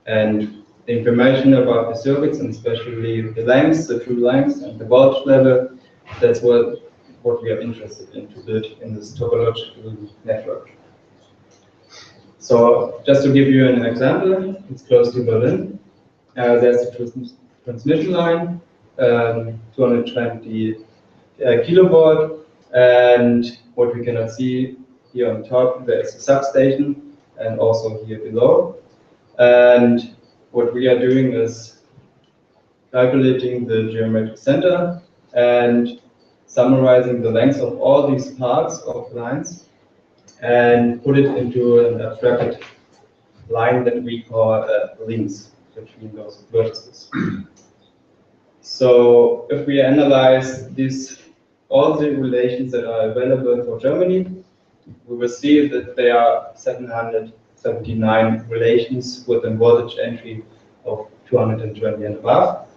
And the information about the circuits, and especially the lengths, the true lengths, and the voltage level, that's what we are interested in to build in this topological network. So just to give you an example, it's close to Berlin. There's a transmission line, 220 kilovolt, and what we cannot see here on top, there is a substation, and also here below. And what we are doing is calculating the geometric center and summarizing the length of all these parts of lines and put it into an abstracted line that we call links between those vertices. So if we analyze all the relations that are available for Germany, we will see that there are 779 relations with a voltage entry of 220 and above.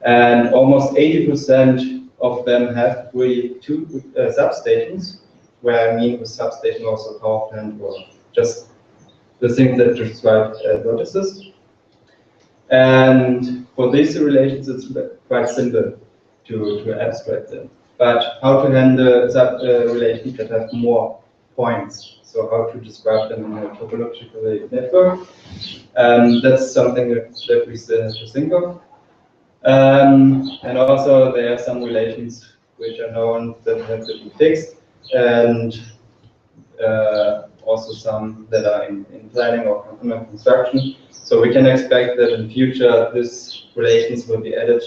And almost 80% of them have really two substations, where I mean with substation also power plant or just the things that describe vertices. And for these relations, it's quite simple to abstract them. But how to handle relations that have more points? So how to describe them in a topological network? That's something that we still have to think of. And also there are some relations which are known that have to be fixed, and also some that are in planning or under construction. So we can expect that in future these relations will be added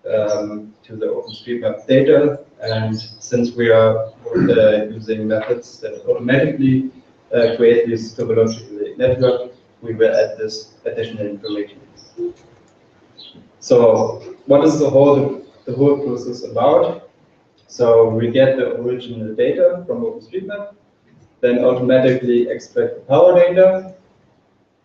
to the OpenStreetMap data, and since we are using methods that automatically create this topological network, we will add this additional information. So what is the whole process about? So we get the original data from OpenStreetMap, then automatically extract the power data,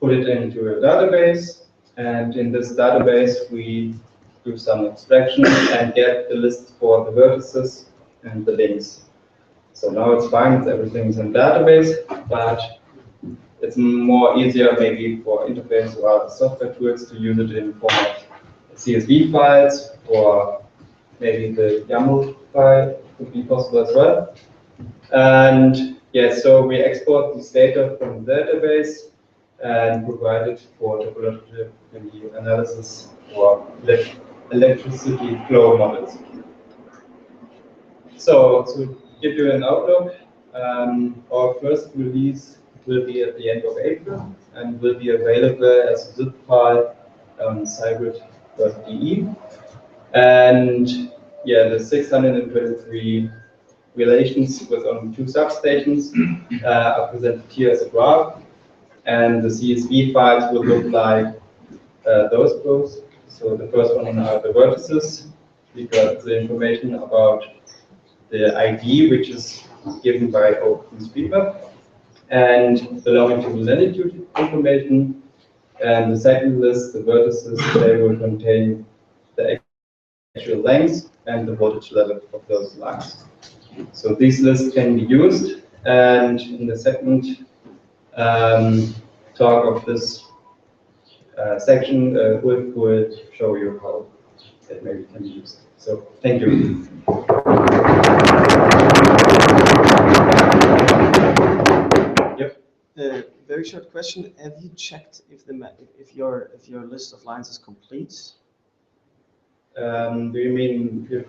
put it into a database, and in this database we do some abstraction and get the list for the vertices and the links. So now it's fine, everything's in database, but it's more easier maybe for interface or other software tools to use it in form of CSV files, or maybe the YAML file could be possible as well. And yeah, so we export this data from the database and provide it for topological analysis or electricity flow models. So to give you an outlook, our first release will be at the end of April and will be available as a zip file on cybrid.de. And yeah, the 623 relations with only 2 substations are presented here as a graph. And the CSV files will look like those flows. So the first one are the vertices. We got the information about the ID, which is given by OpenStreetMap, and belonging to the latitude information. And the second list, the vertices, they will contain the actual length and the voltage level of those lines. So these lists can be used, and in the second talk of this section, Ulf will show you how it maybe can be used. So thank you. Very short question. Have you checked if the map, if your list of lines is complete? Do you mean if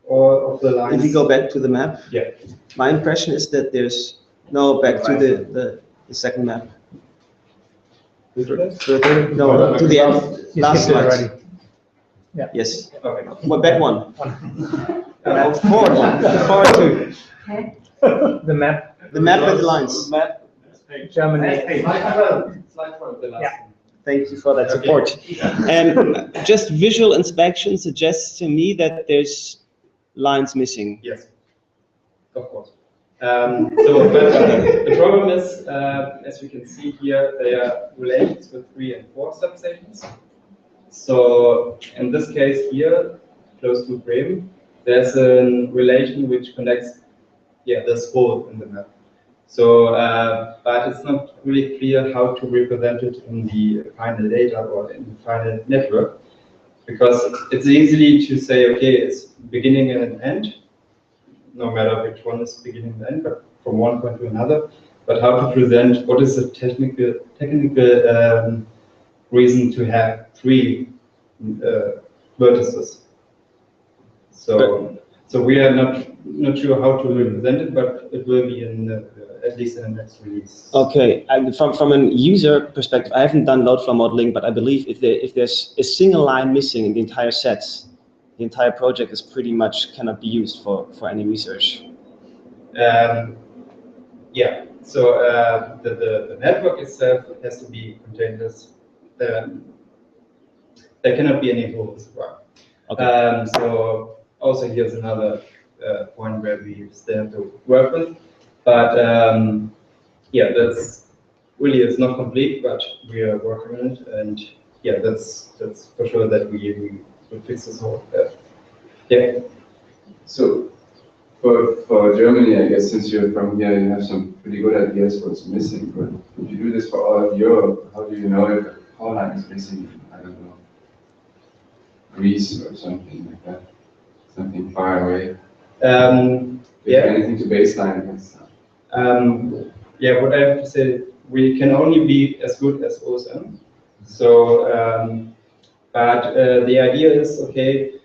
all of the lines? If you go back to the map, yeah. My impression is that there's no back to the second map. Further, no, to the end. Last slide. Yeah. Yes. Okay. Well, back one. Forward one. Forward two. The map. The map with the lines. Germany. Slide 12, the last one. Thank you for that support. Just visual inspection suggests to me that there's lines missing. Yes, of course. So but, the problem is, as we can see here, they are related with 3 and 4 substations. So in this case here, close to Bremen, there's a relation which connects, the spool in the map. So, but it's not really clear how to represent it in the final data or in the final network, because it's easily to say, okay, it's beginning and an end, no matter which one is beginning and end, but from one point to another. But how to present, what is the technical reason to have 3 vertices? So we are not sure how to represent it, but it will be in at least in the next release. Okay, and from a user perspective, I haven't done load flow modeling, but I believe if there's a single line missing in the entire set, the entire project is pretty much cannot be used for any research. Yeah. So the network itself has to be contained as there cannot be any holes. Okay. So also here's another point where we still have to work with, but yeah, that's really, it's not complete, but we are working on it, and yeah, that's for sure that we will fix this whole. Yeah. So for Germany, I guess since you're from here, you have some pretty good ideas what's missing. But if you do this for all of Europe, how do you know if a power line is missing? I don't know, Greece or something like that, something far away. Yeah. Anything to baseline against that? Yeah, what I have to say, we can only be as good as OSM. So, but the idea is, okay,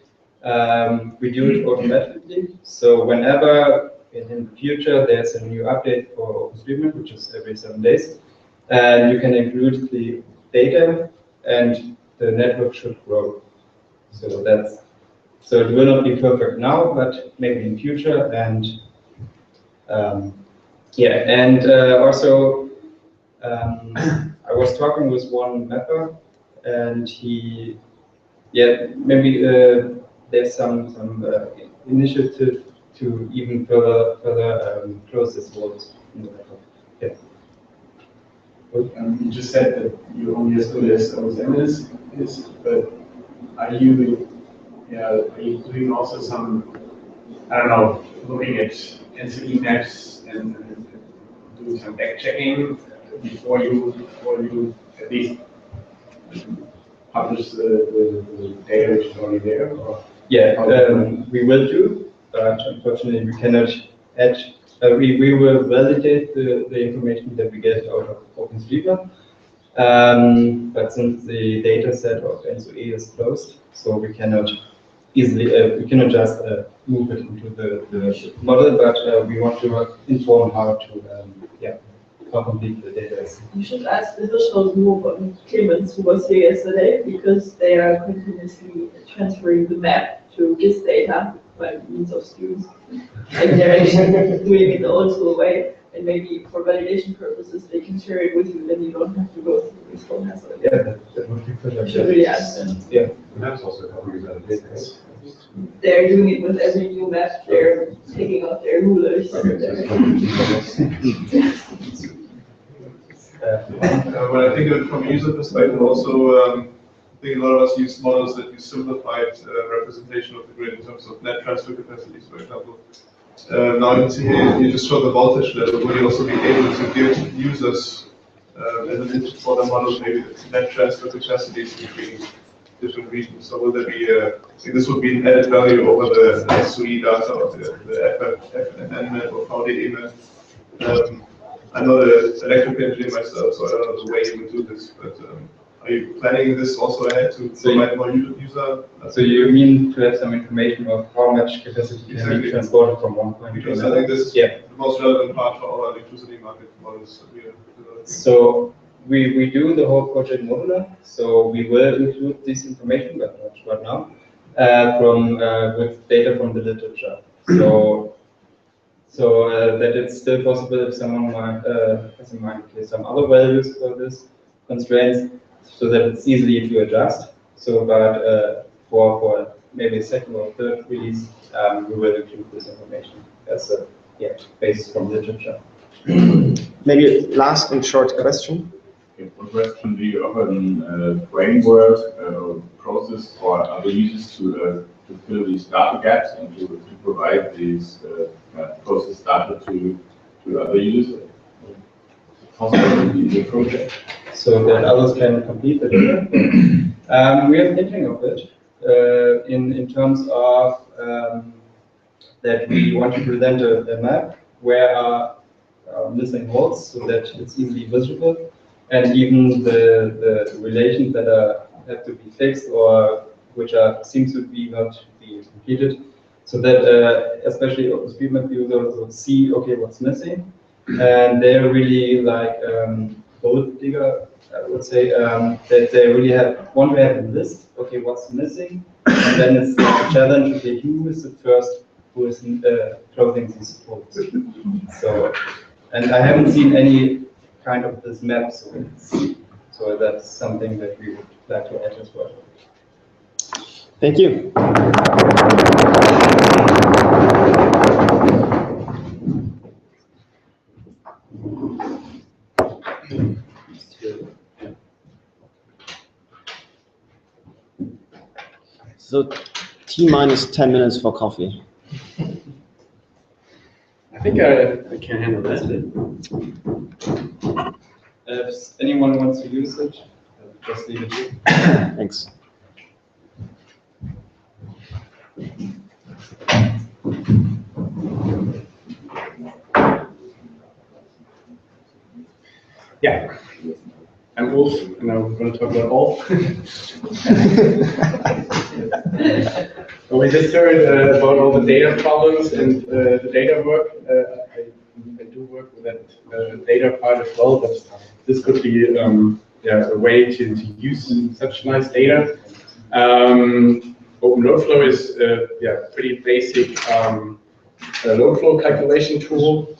we do it automatically. So whenever in the future there's a new update for OpenStreetMap, which is every 7 days, and you can include the data, and the network should grow. So it will not be perfect now, but maybe in future. And yeah, and also I was talking with one mapper, and he, maybe there's some initiative to even further close this vault in the network. Yeah. You just said that you only as good as OSM is, but are you doing also some, I don't know, looking at NCE maps and doing some back checking before you at least publish the data which is already there? Or yeah, we will do, but unfortunately we cannot add. We will validate the information that we get out of OpenStreetMap. But since the data set of NSOE is closed, so we cannot easily, we cannot just move it into the model, but we want to inform how to, how complete the data is. You should ask the Hirschhaus group on Clemens, who was here yesterday, because they are continuously transferring the map to GIS data by means of students. And they're actually doing it the old school way. And maybe for validation purposes, they can share it with you, then you don't have to go through this whole hassle. Yeah, that would be perfect. You should really ask them. Yeah. Maps also covering that. They're doing it with every new map. They're taking out their rulers. When I think of it from a user perspective, also, I think a lot of us use models that use simplified representation of the grid in terms of net transfer capacities, for example. Now you see here, you just show the voltage level. Will you also be able to give users as an input for the model maybe the net transfer capacities between different regions? So will there be I think this would be an added value over the SOE data or the FNN map or VDE map. I'm not an electrical engineer myself, so I don't know the way you would do this, but are you planning this also ahead to provide more user? So you mean to have some information of how much capacity can be transported from one point to another? Because I think this is the most relevant part for our electricity market models that we are developing. So we do the whole project modular, so we will include this information, but not right now, with data from the literature. So that it's still possible if someone has in mind some other values for this constraints, so that it's easy to adjust. So, but for maybe a second or third release, we will include this information as a based from literature. Maybe last and short question. Okay, what question do you offer a framework process for other users to fill these data gaps and to provide these process data to other users? Possible in the project. So that others can complete the data. We are thinking of it in terms of that we want to present a map where are missing holes so that it's easily visible, and even the relations that have to be fixed or which seems to be not be completed, so that especially OpenStreetMap users will see what's missing, and they're really like gold digger, I would say, that they really want to have a list, what's missing, and then it's like a challenge, who is the first who is closing these holes. So, and I haven't seen any kind of this map, so that's something that we would like to add as well. Thank you. So T-minus 10 minutes for coffee. I think I can handle that. If anyone wants to use it, just leave it here. Thanks. Yeah, I'm Ulf, and I'm going to talk about Ulf. We just heard about all the data problems and the data work. I do work with that data part as well, but this could be a way to use such nice data. OpenLoadFlow is pretty basic load flow calculation tool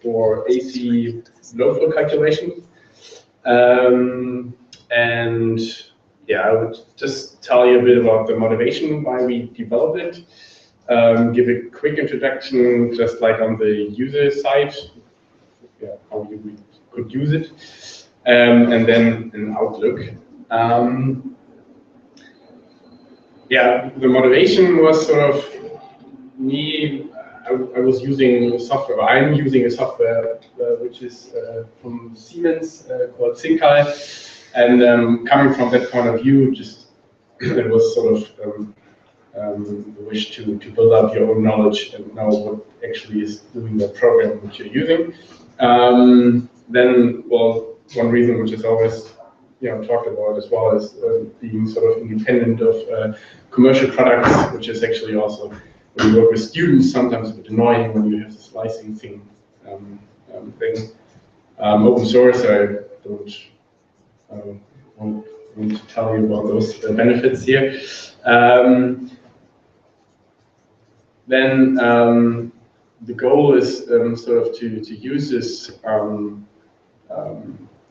for AC load flow calculation. And I would just tell you a bit about the motivation why we developed it. Give a quick introduction, just like on the user side, how you could use it. and then an outlook. Yeah, the motivation was sort of me. I was using software. I'm using a software which is from Siemens called Syncal, and coming from that point of view, just it was sort of the wish to build up your own knowledge and know what actually is doing the program which you're using. Then, well, one reason which is always talked about as well is being sort of independent of commercial products, which is actually also when you work with students sometimes a bit annoying when you have this licensing thing. Open source, I don't want to tell you about those benefits here. Then the goal is sort of to use this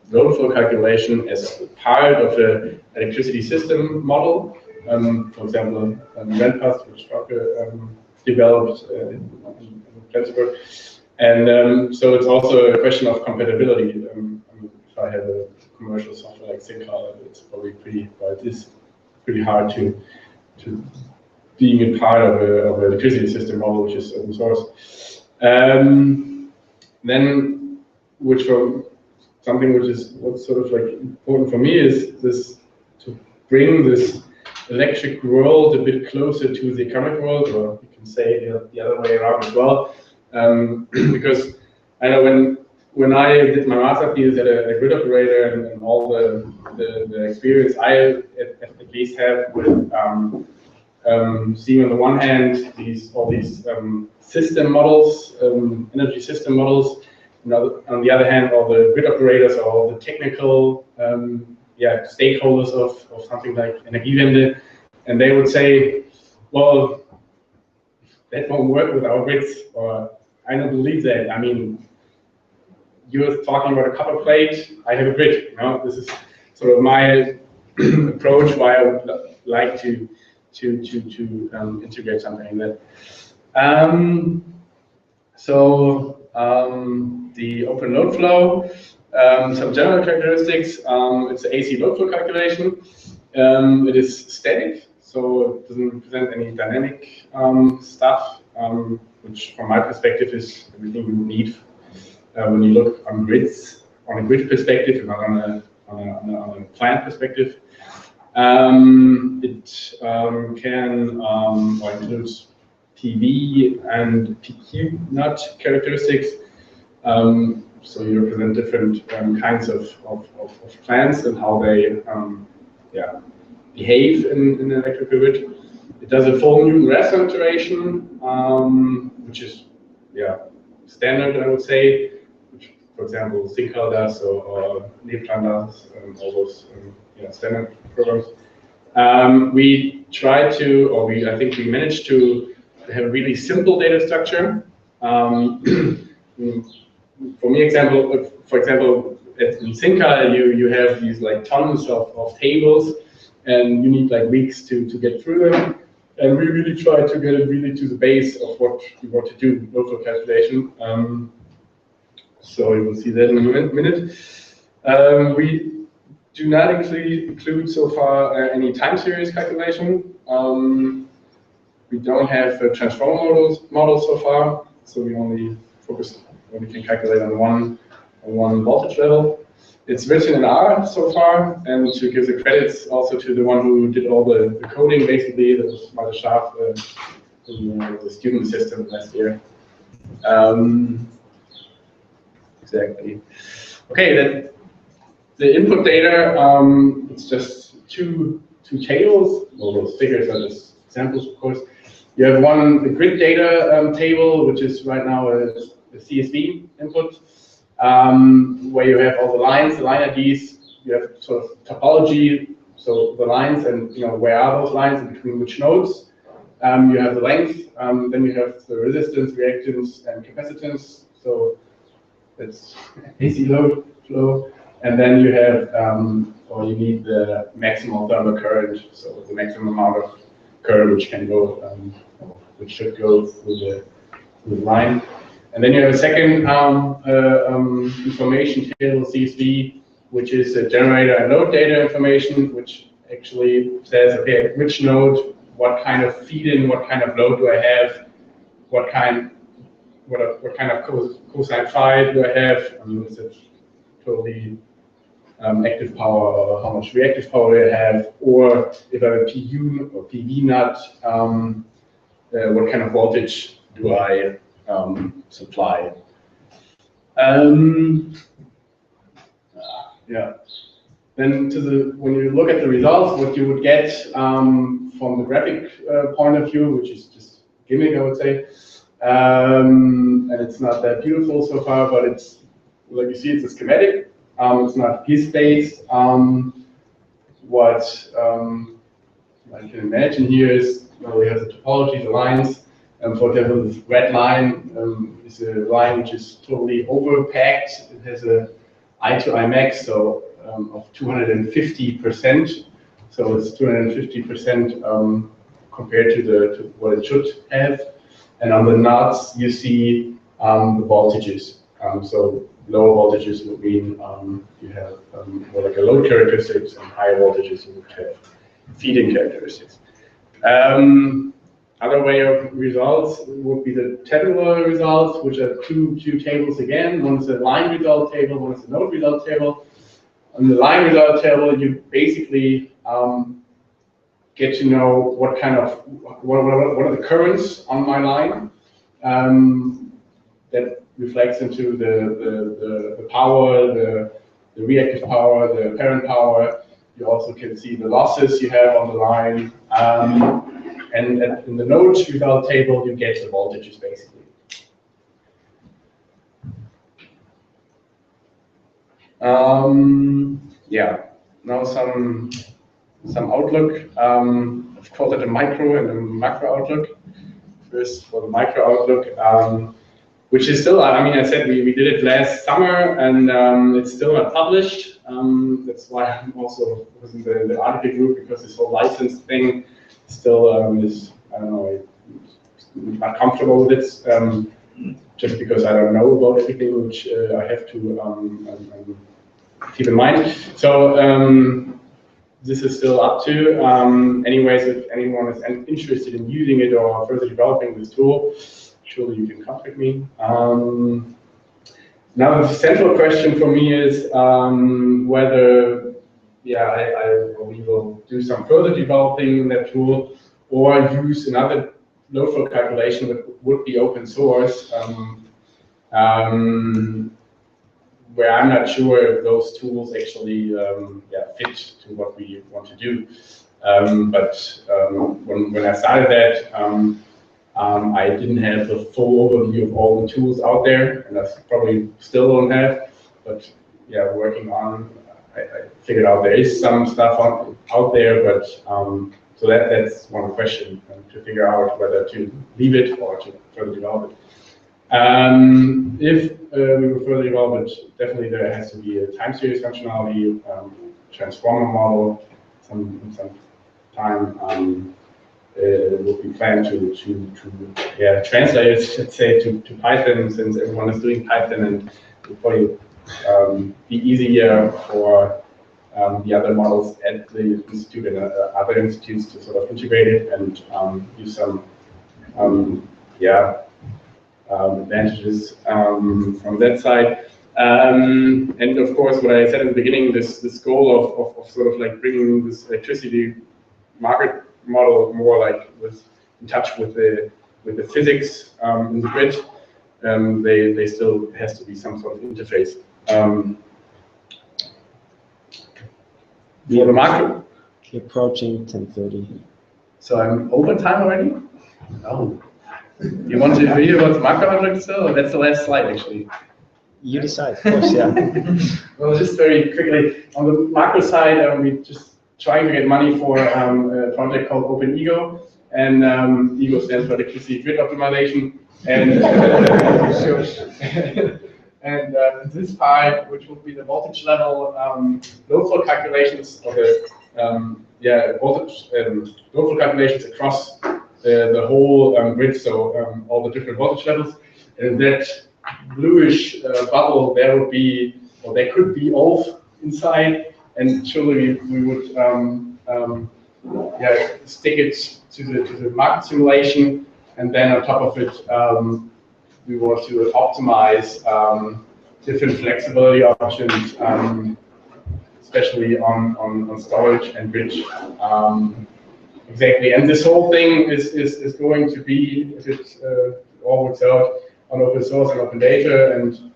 load flow calculation as part of the electricity system model. For example, RentPath, which Frauke developed in Flensburg. And so it's also a question of compatibility. I mean, if I have a commercial software like Syncal, it's probably pretty hard to being a part of an electricity system model, which is open source. Then, something which is what's sort of like important for me is this to bring this electric world a bit closer to the economic world, or you can say the other way around as well. Because I know when I did my master thesis at a grid operator and all the experience I at least have with seeing on the one hand all these system models, energy system models, and on the other hand all the grid operators or all the technical stakeholders of something like Energiewende, and they would say, well, that won't work with our grids, or I don't believe that. I mean, you're talking about a copper plate, I have a grid. This is sort of my approach why I would like to integrate something like that. The open load flow, some general characteristics. It's an AC load flow calculation. It is static, so it doesn't represent any dynamic stuff, which from my perspective is everything you need when you look on grids, on a grid perspective, and not on a plant perspective. It can or includes PV and PQ nut characteristics. So you represent different kinds of plants and how they behave in an electrical grid. It does a full Newton-Raphson iteration, which is standard, I would say. Which, for example, Syncal does or Neplan does, all those standard programs. We try to, or I think we managed to have a really simple data structure. For example, in Syncal, you have these like tons of tables, and you need like weeks to get through them. And we really try to get it really to the base of what we want to do, local calculation. So you will see that in a minute. We do not include so far any time series calculation. We don't have a transformer model so far, so we only focus on we can calculate on one voltage level. It's written in R so far, and to give the credits also to the one who did all the coding, basically, that was Martha Scharf in the student assistant last year. Exactly. Okay, then the input data, it's just two tables. Well, those figures are just examples, of course. You have the grid data table, which is right now a CSV input, where you have all the lines, the line IDs. You have sort of topology, so the lines and where are those lines and between which nodes. You have the length, then you have the resistance, reactance, and capacitance. So it's AC load flow, and then you have you need the maximal thermal current, so the maximum amount of current which can go, which should go through the line. And then you have a second information table, CSV, which is a generator and load data information, which actually says, okay, which node, what kind of feed-in, what kind of load do I have, what kind of cosine phi do I have, is it totally active power, or how much reactive power do I have, or if I have a PU or PV nut, what kind of voltage do I supply? Yeah. Then when you look at the results, what you would get from the graphic point of view, which is just gimmick, I would say, and it's not that beautiful so far, but it's, like you see, it's a schematic. It's not GIS-based. What I can imagine here is, well, we have the topology, the lines. For example, this red line is a line which is totally overpacked. It has a I to I max, so of 250%. So it's 250% compared to what it should have. And on the nuts, you see the voltages. So lower voltages would mean you have more like a load characteristics, and higher voltages you would have feed-in characteristics. Other way of results would be the tabular results, which are two tables again. One is a line result table, one is a node result table. On the line result table, you basically get to know what kind of what are the currents on my line. That reflects into the power, the reactive power, the apparent power. You also can see the losses you have on the line. And in the node result table, you get the voltages basically. Yeah, now some outlook. Of course, at a micro and a macro outlook. First, for the micro outlook, which is still, I mean, I said we did it last summer, and it's still not published. That's why I'm also was in the article group, because this whole license thing still is, I don't know, I'm not comfortable with it, just because I don't know about everything which I have to keep in mind. So this is still up to. Anyways, if anyone is interested in using it or further developing this tool, surely you can contact me. Now the central question for me is whether, yeah, we will do some further developing in that tool, or use another load flow calculation that would be open source, where I'm not sure if those tools actually fit to what we want to do. But when I started that, I didn't have the full overview of all the tools out there, and I probably still don't have. But yeah, working on, I figured out there is some stuff out there, but so that's one question, to figure out whether to leave it or to further develop it. If we will further develop it, definitely there has to be a time series functionality, transformer model, some time. Would be planned to translate it, let's say, to Python, since everyone is doing Python, and it would probably be easier for the other models at the institute and other institutes to sort of integrate it and use some advantages from that side. And of course, what I said at the beginning, this goal of sort of like bringing this electricity market model more like in touch with the physics in the grid. They still has to be some sort of interface. For the market, you're approaching 10:30. So I'm over time already. Oh, you want to hear about the macro outlook still? That's the last slide, actually. You decide, of course. Yeah. Well, just very quickly on the macro side, we just trying to get money for a project called OpenEgo, and EGO stands for electricity grid optimization. And and this part, which will be the voltage level load flow calculations, or the voltage load flow calculations across the whole grid, so all the different voltage levels. And that bluish bubble, there would be, or there could be all inside, and surely we would stick it to the market simulation, and then on top of it, we want to optimize different flexibility options, especially on storage and bridge. Exactly, and this whole thing is going to be, if it all works out, on open source and open data, and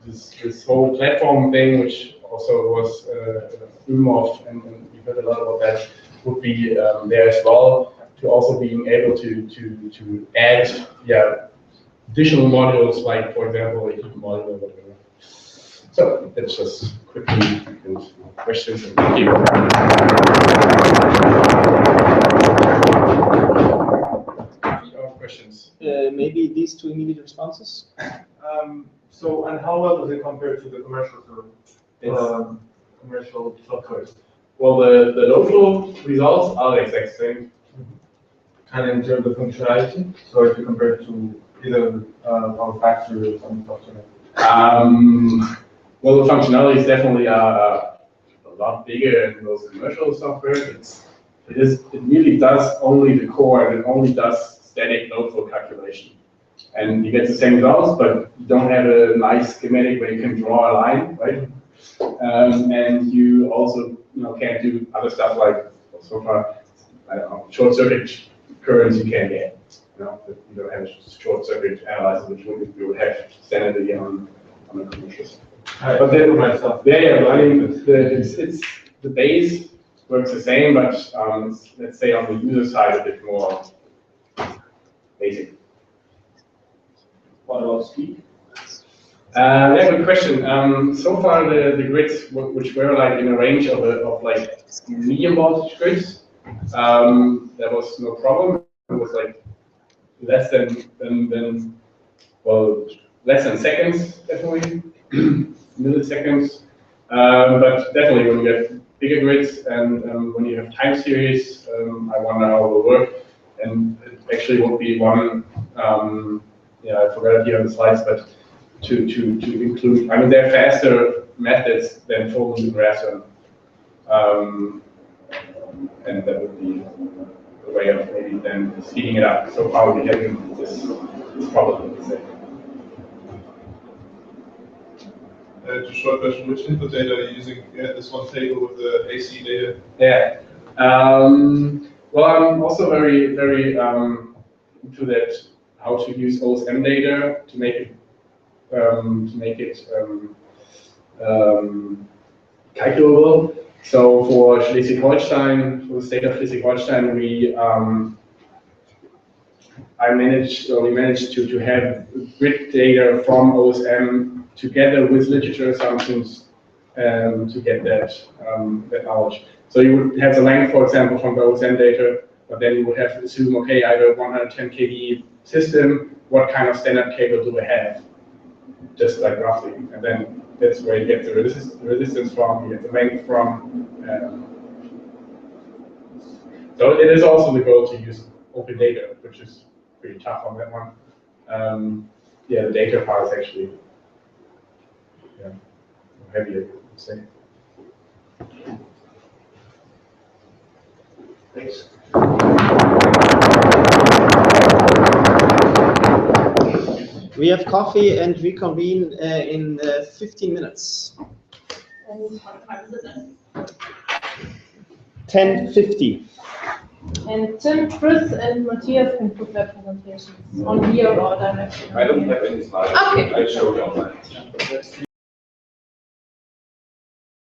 this whole platform thing, which also was UMOF, and we heard a lot about that, would be there as well, to also being able to add additional modules, like, for example, a heat module or whatever. So that's just quickly and questions, and thank you. Questions? Maybe these two immediate responses. So, and how well does it compare to the commercial commercial software? Well, the local results are the exact same. And in terms of functionality, so if you compare it to either our factory or some software? Well, the functionality is definitely a lot bigger in those commercial software. It really does only the core, and it only does static node flow calculation. And you get the same results, but you don't have a nice schematic where you can draw a line, right? And you also, can't do other stuff like, so far, I don't know, short circuit currents you can get. You don't have a short circuit analyzer, which we would have standardly on a commercial system. But then, I mean, the base works the same, but let's say on the user side a bit more basic. What about speed? Good question. So far, the grids, which were like in a range of like medium voltage grids, there was no problem. It was like less than seconds, definitely milliseconds. But definitely, when you get bigger grids and when you have time series, I wonder how it will work. And it actually would be one. I forgot it here on the slides, but to include, I mean, they're faster methods than full loop Raster, and that would be a way of maybe then speeding it up. So far we're having this problem. Just short question, which input data are you using? You had this one table with the AC data. Yeah. Well, I'm also very into that, how to use OSM data to make it calculable. So for Schleswig-Holstein, for the state of Schleswig-Holstein, we managed to have grid data from OSM together with literature assumptions to get that knowledge. So you would have the length, for example, from the OSM data, but then you would have to assume, okay, I have a 110 kV system, what kind of standard cable do I have? Just like roughly, and then that's where you get the resistance from, you get the length from. So it is also the goal to use open data, which is pretty tough on that one. The data part is actually heavier, I would say. Thanks. We have coffee and reconvene in 15 minutes. And what time is it then? 10:50. And Tim, Chris, and Matthias can put their presentations on here or directly. I don't have any slides. Okay. I showed online.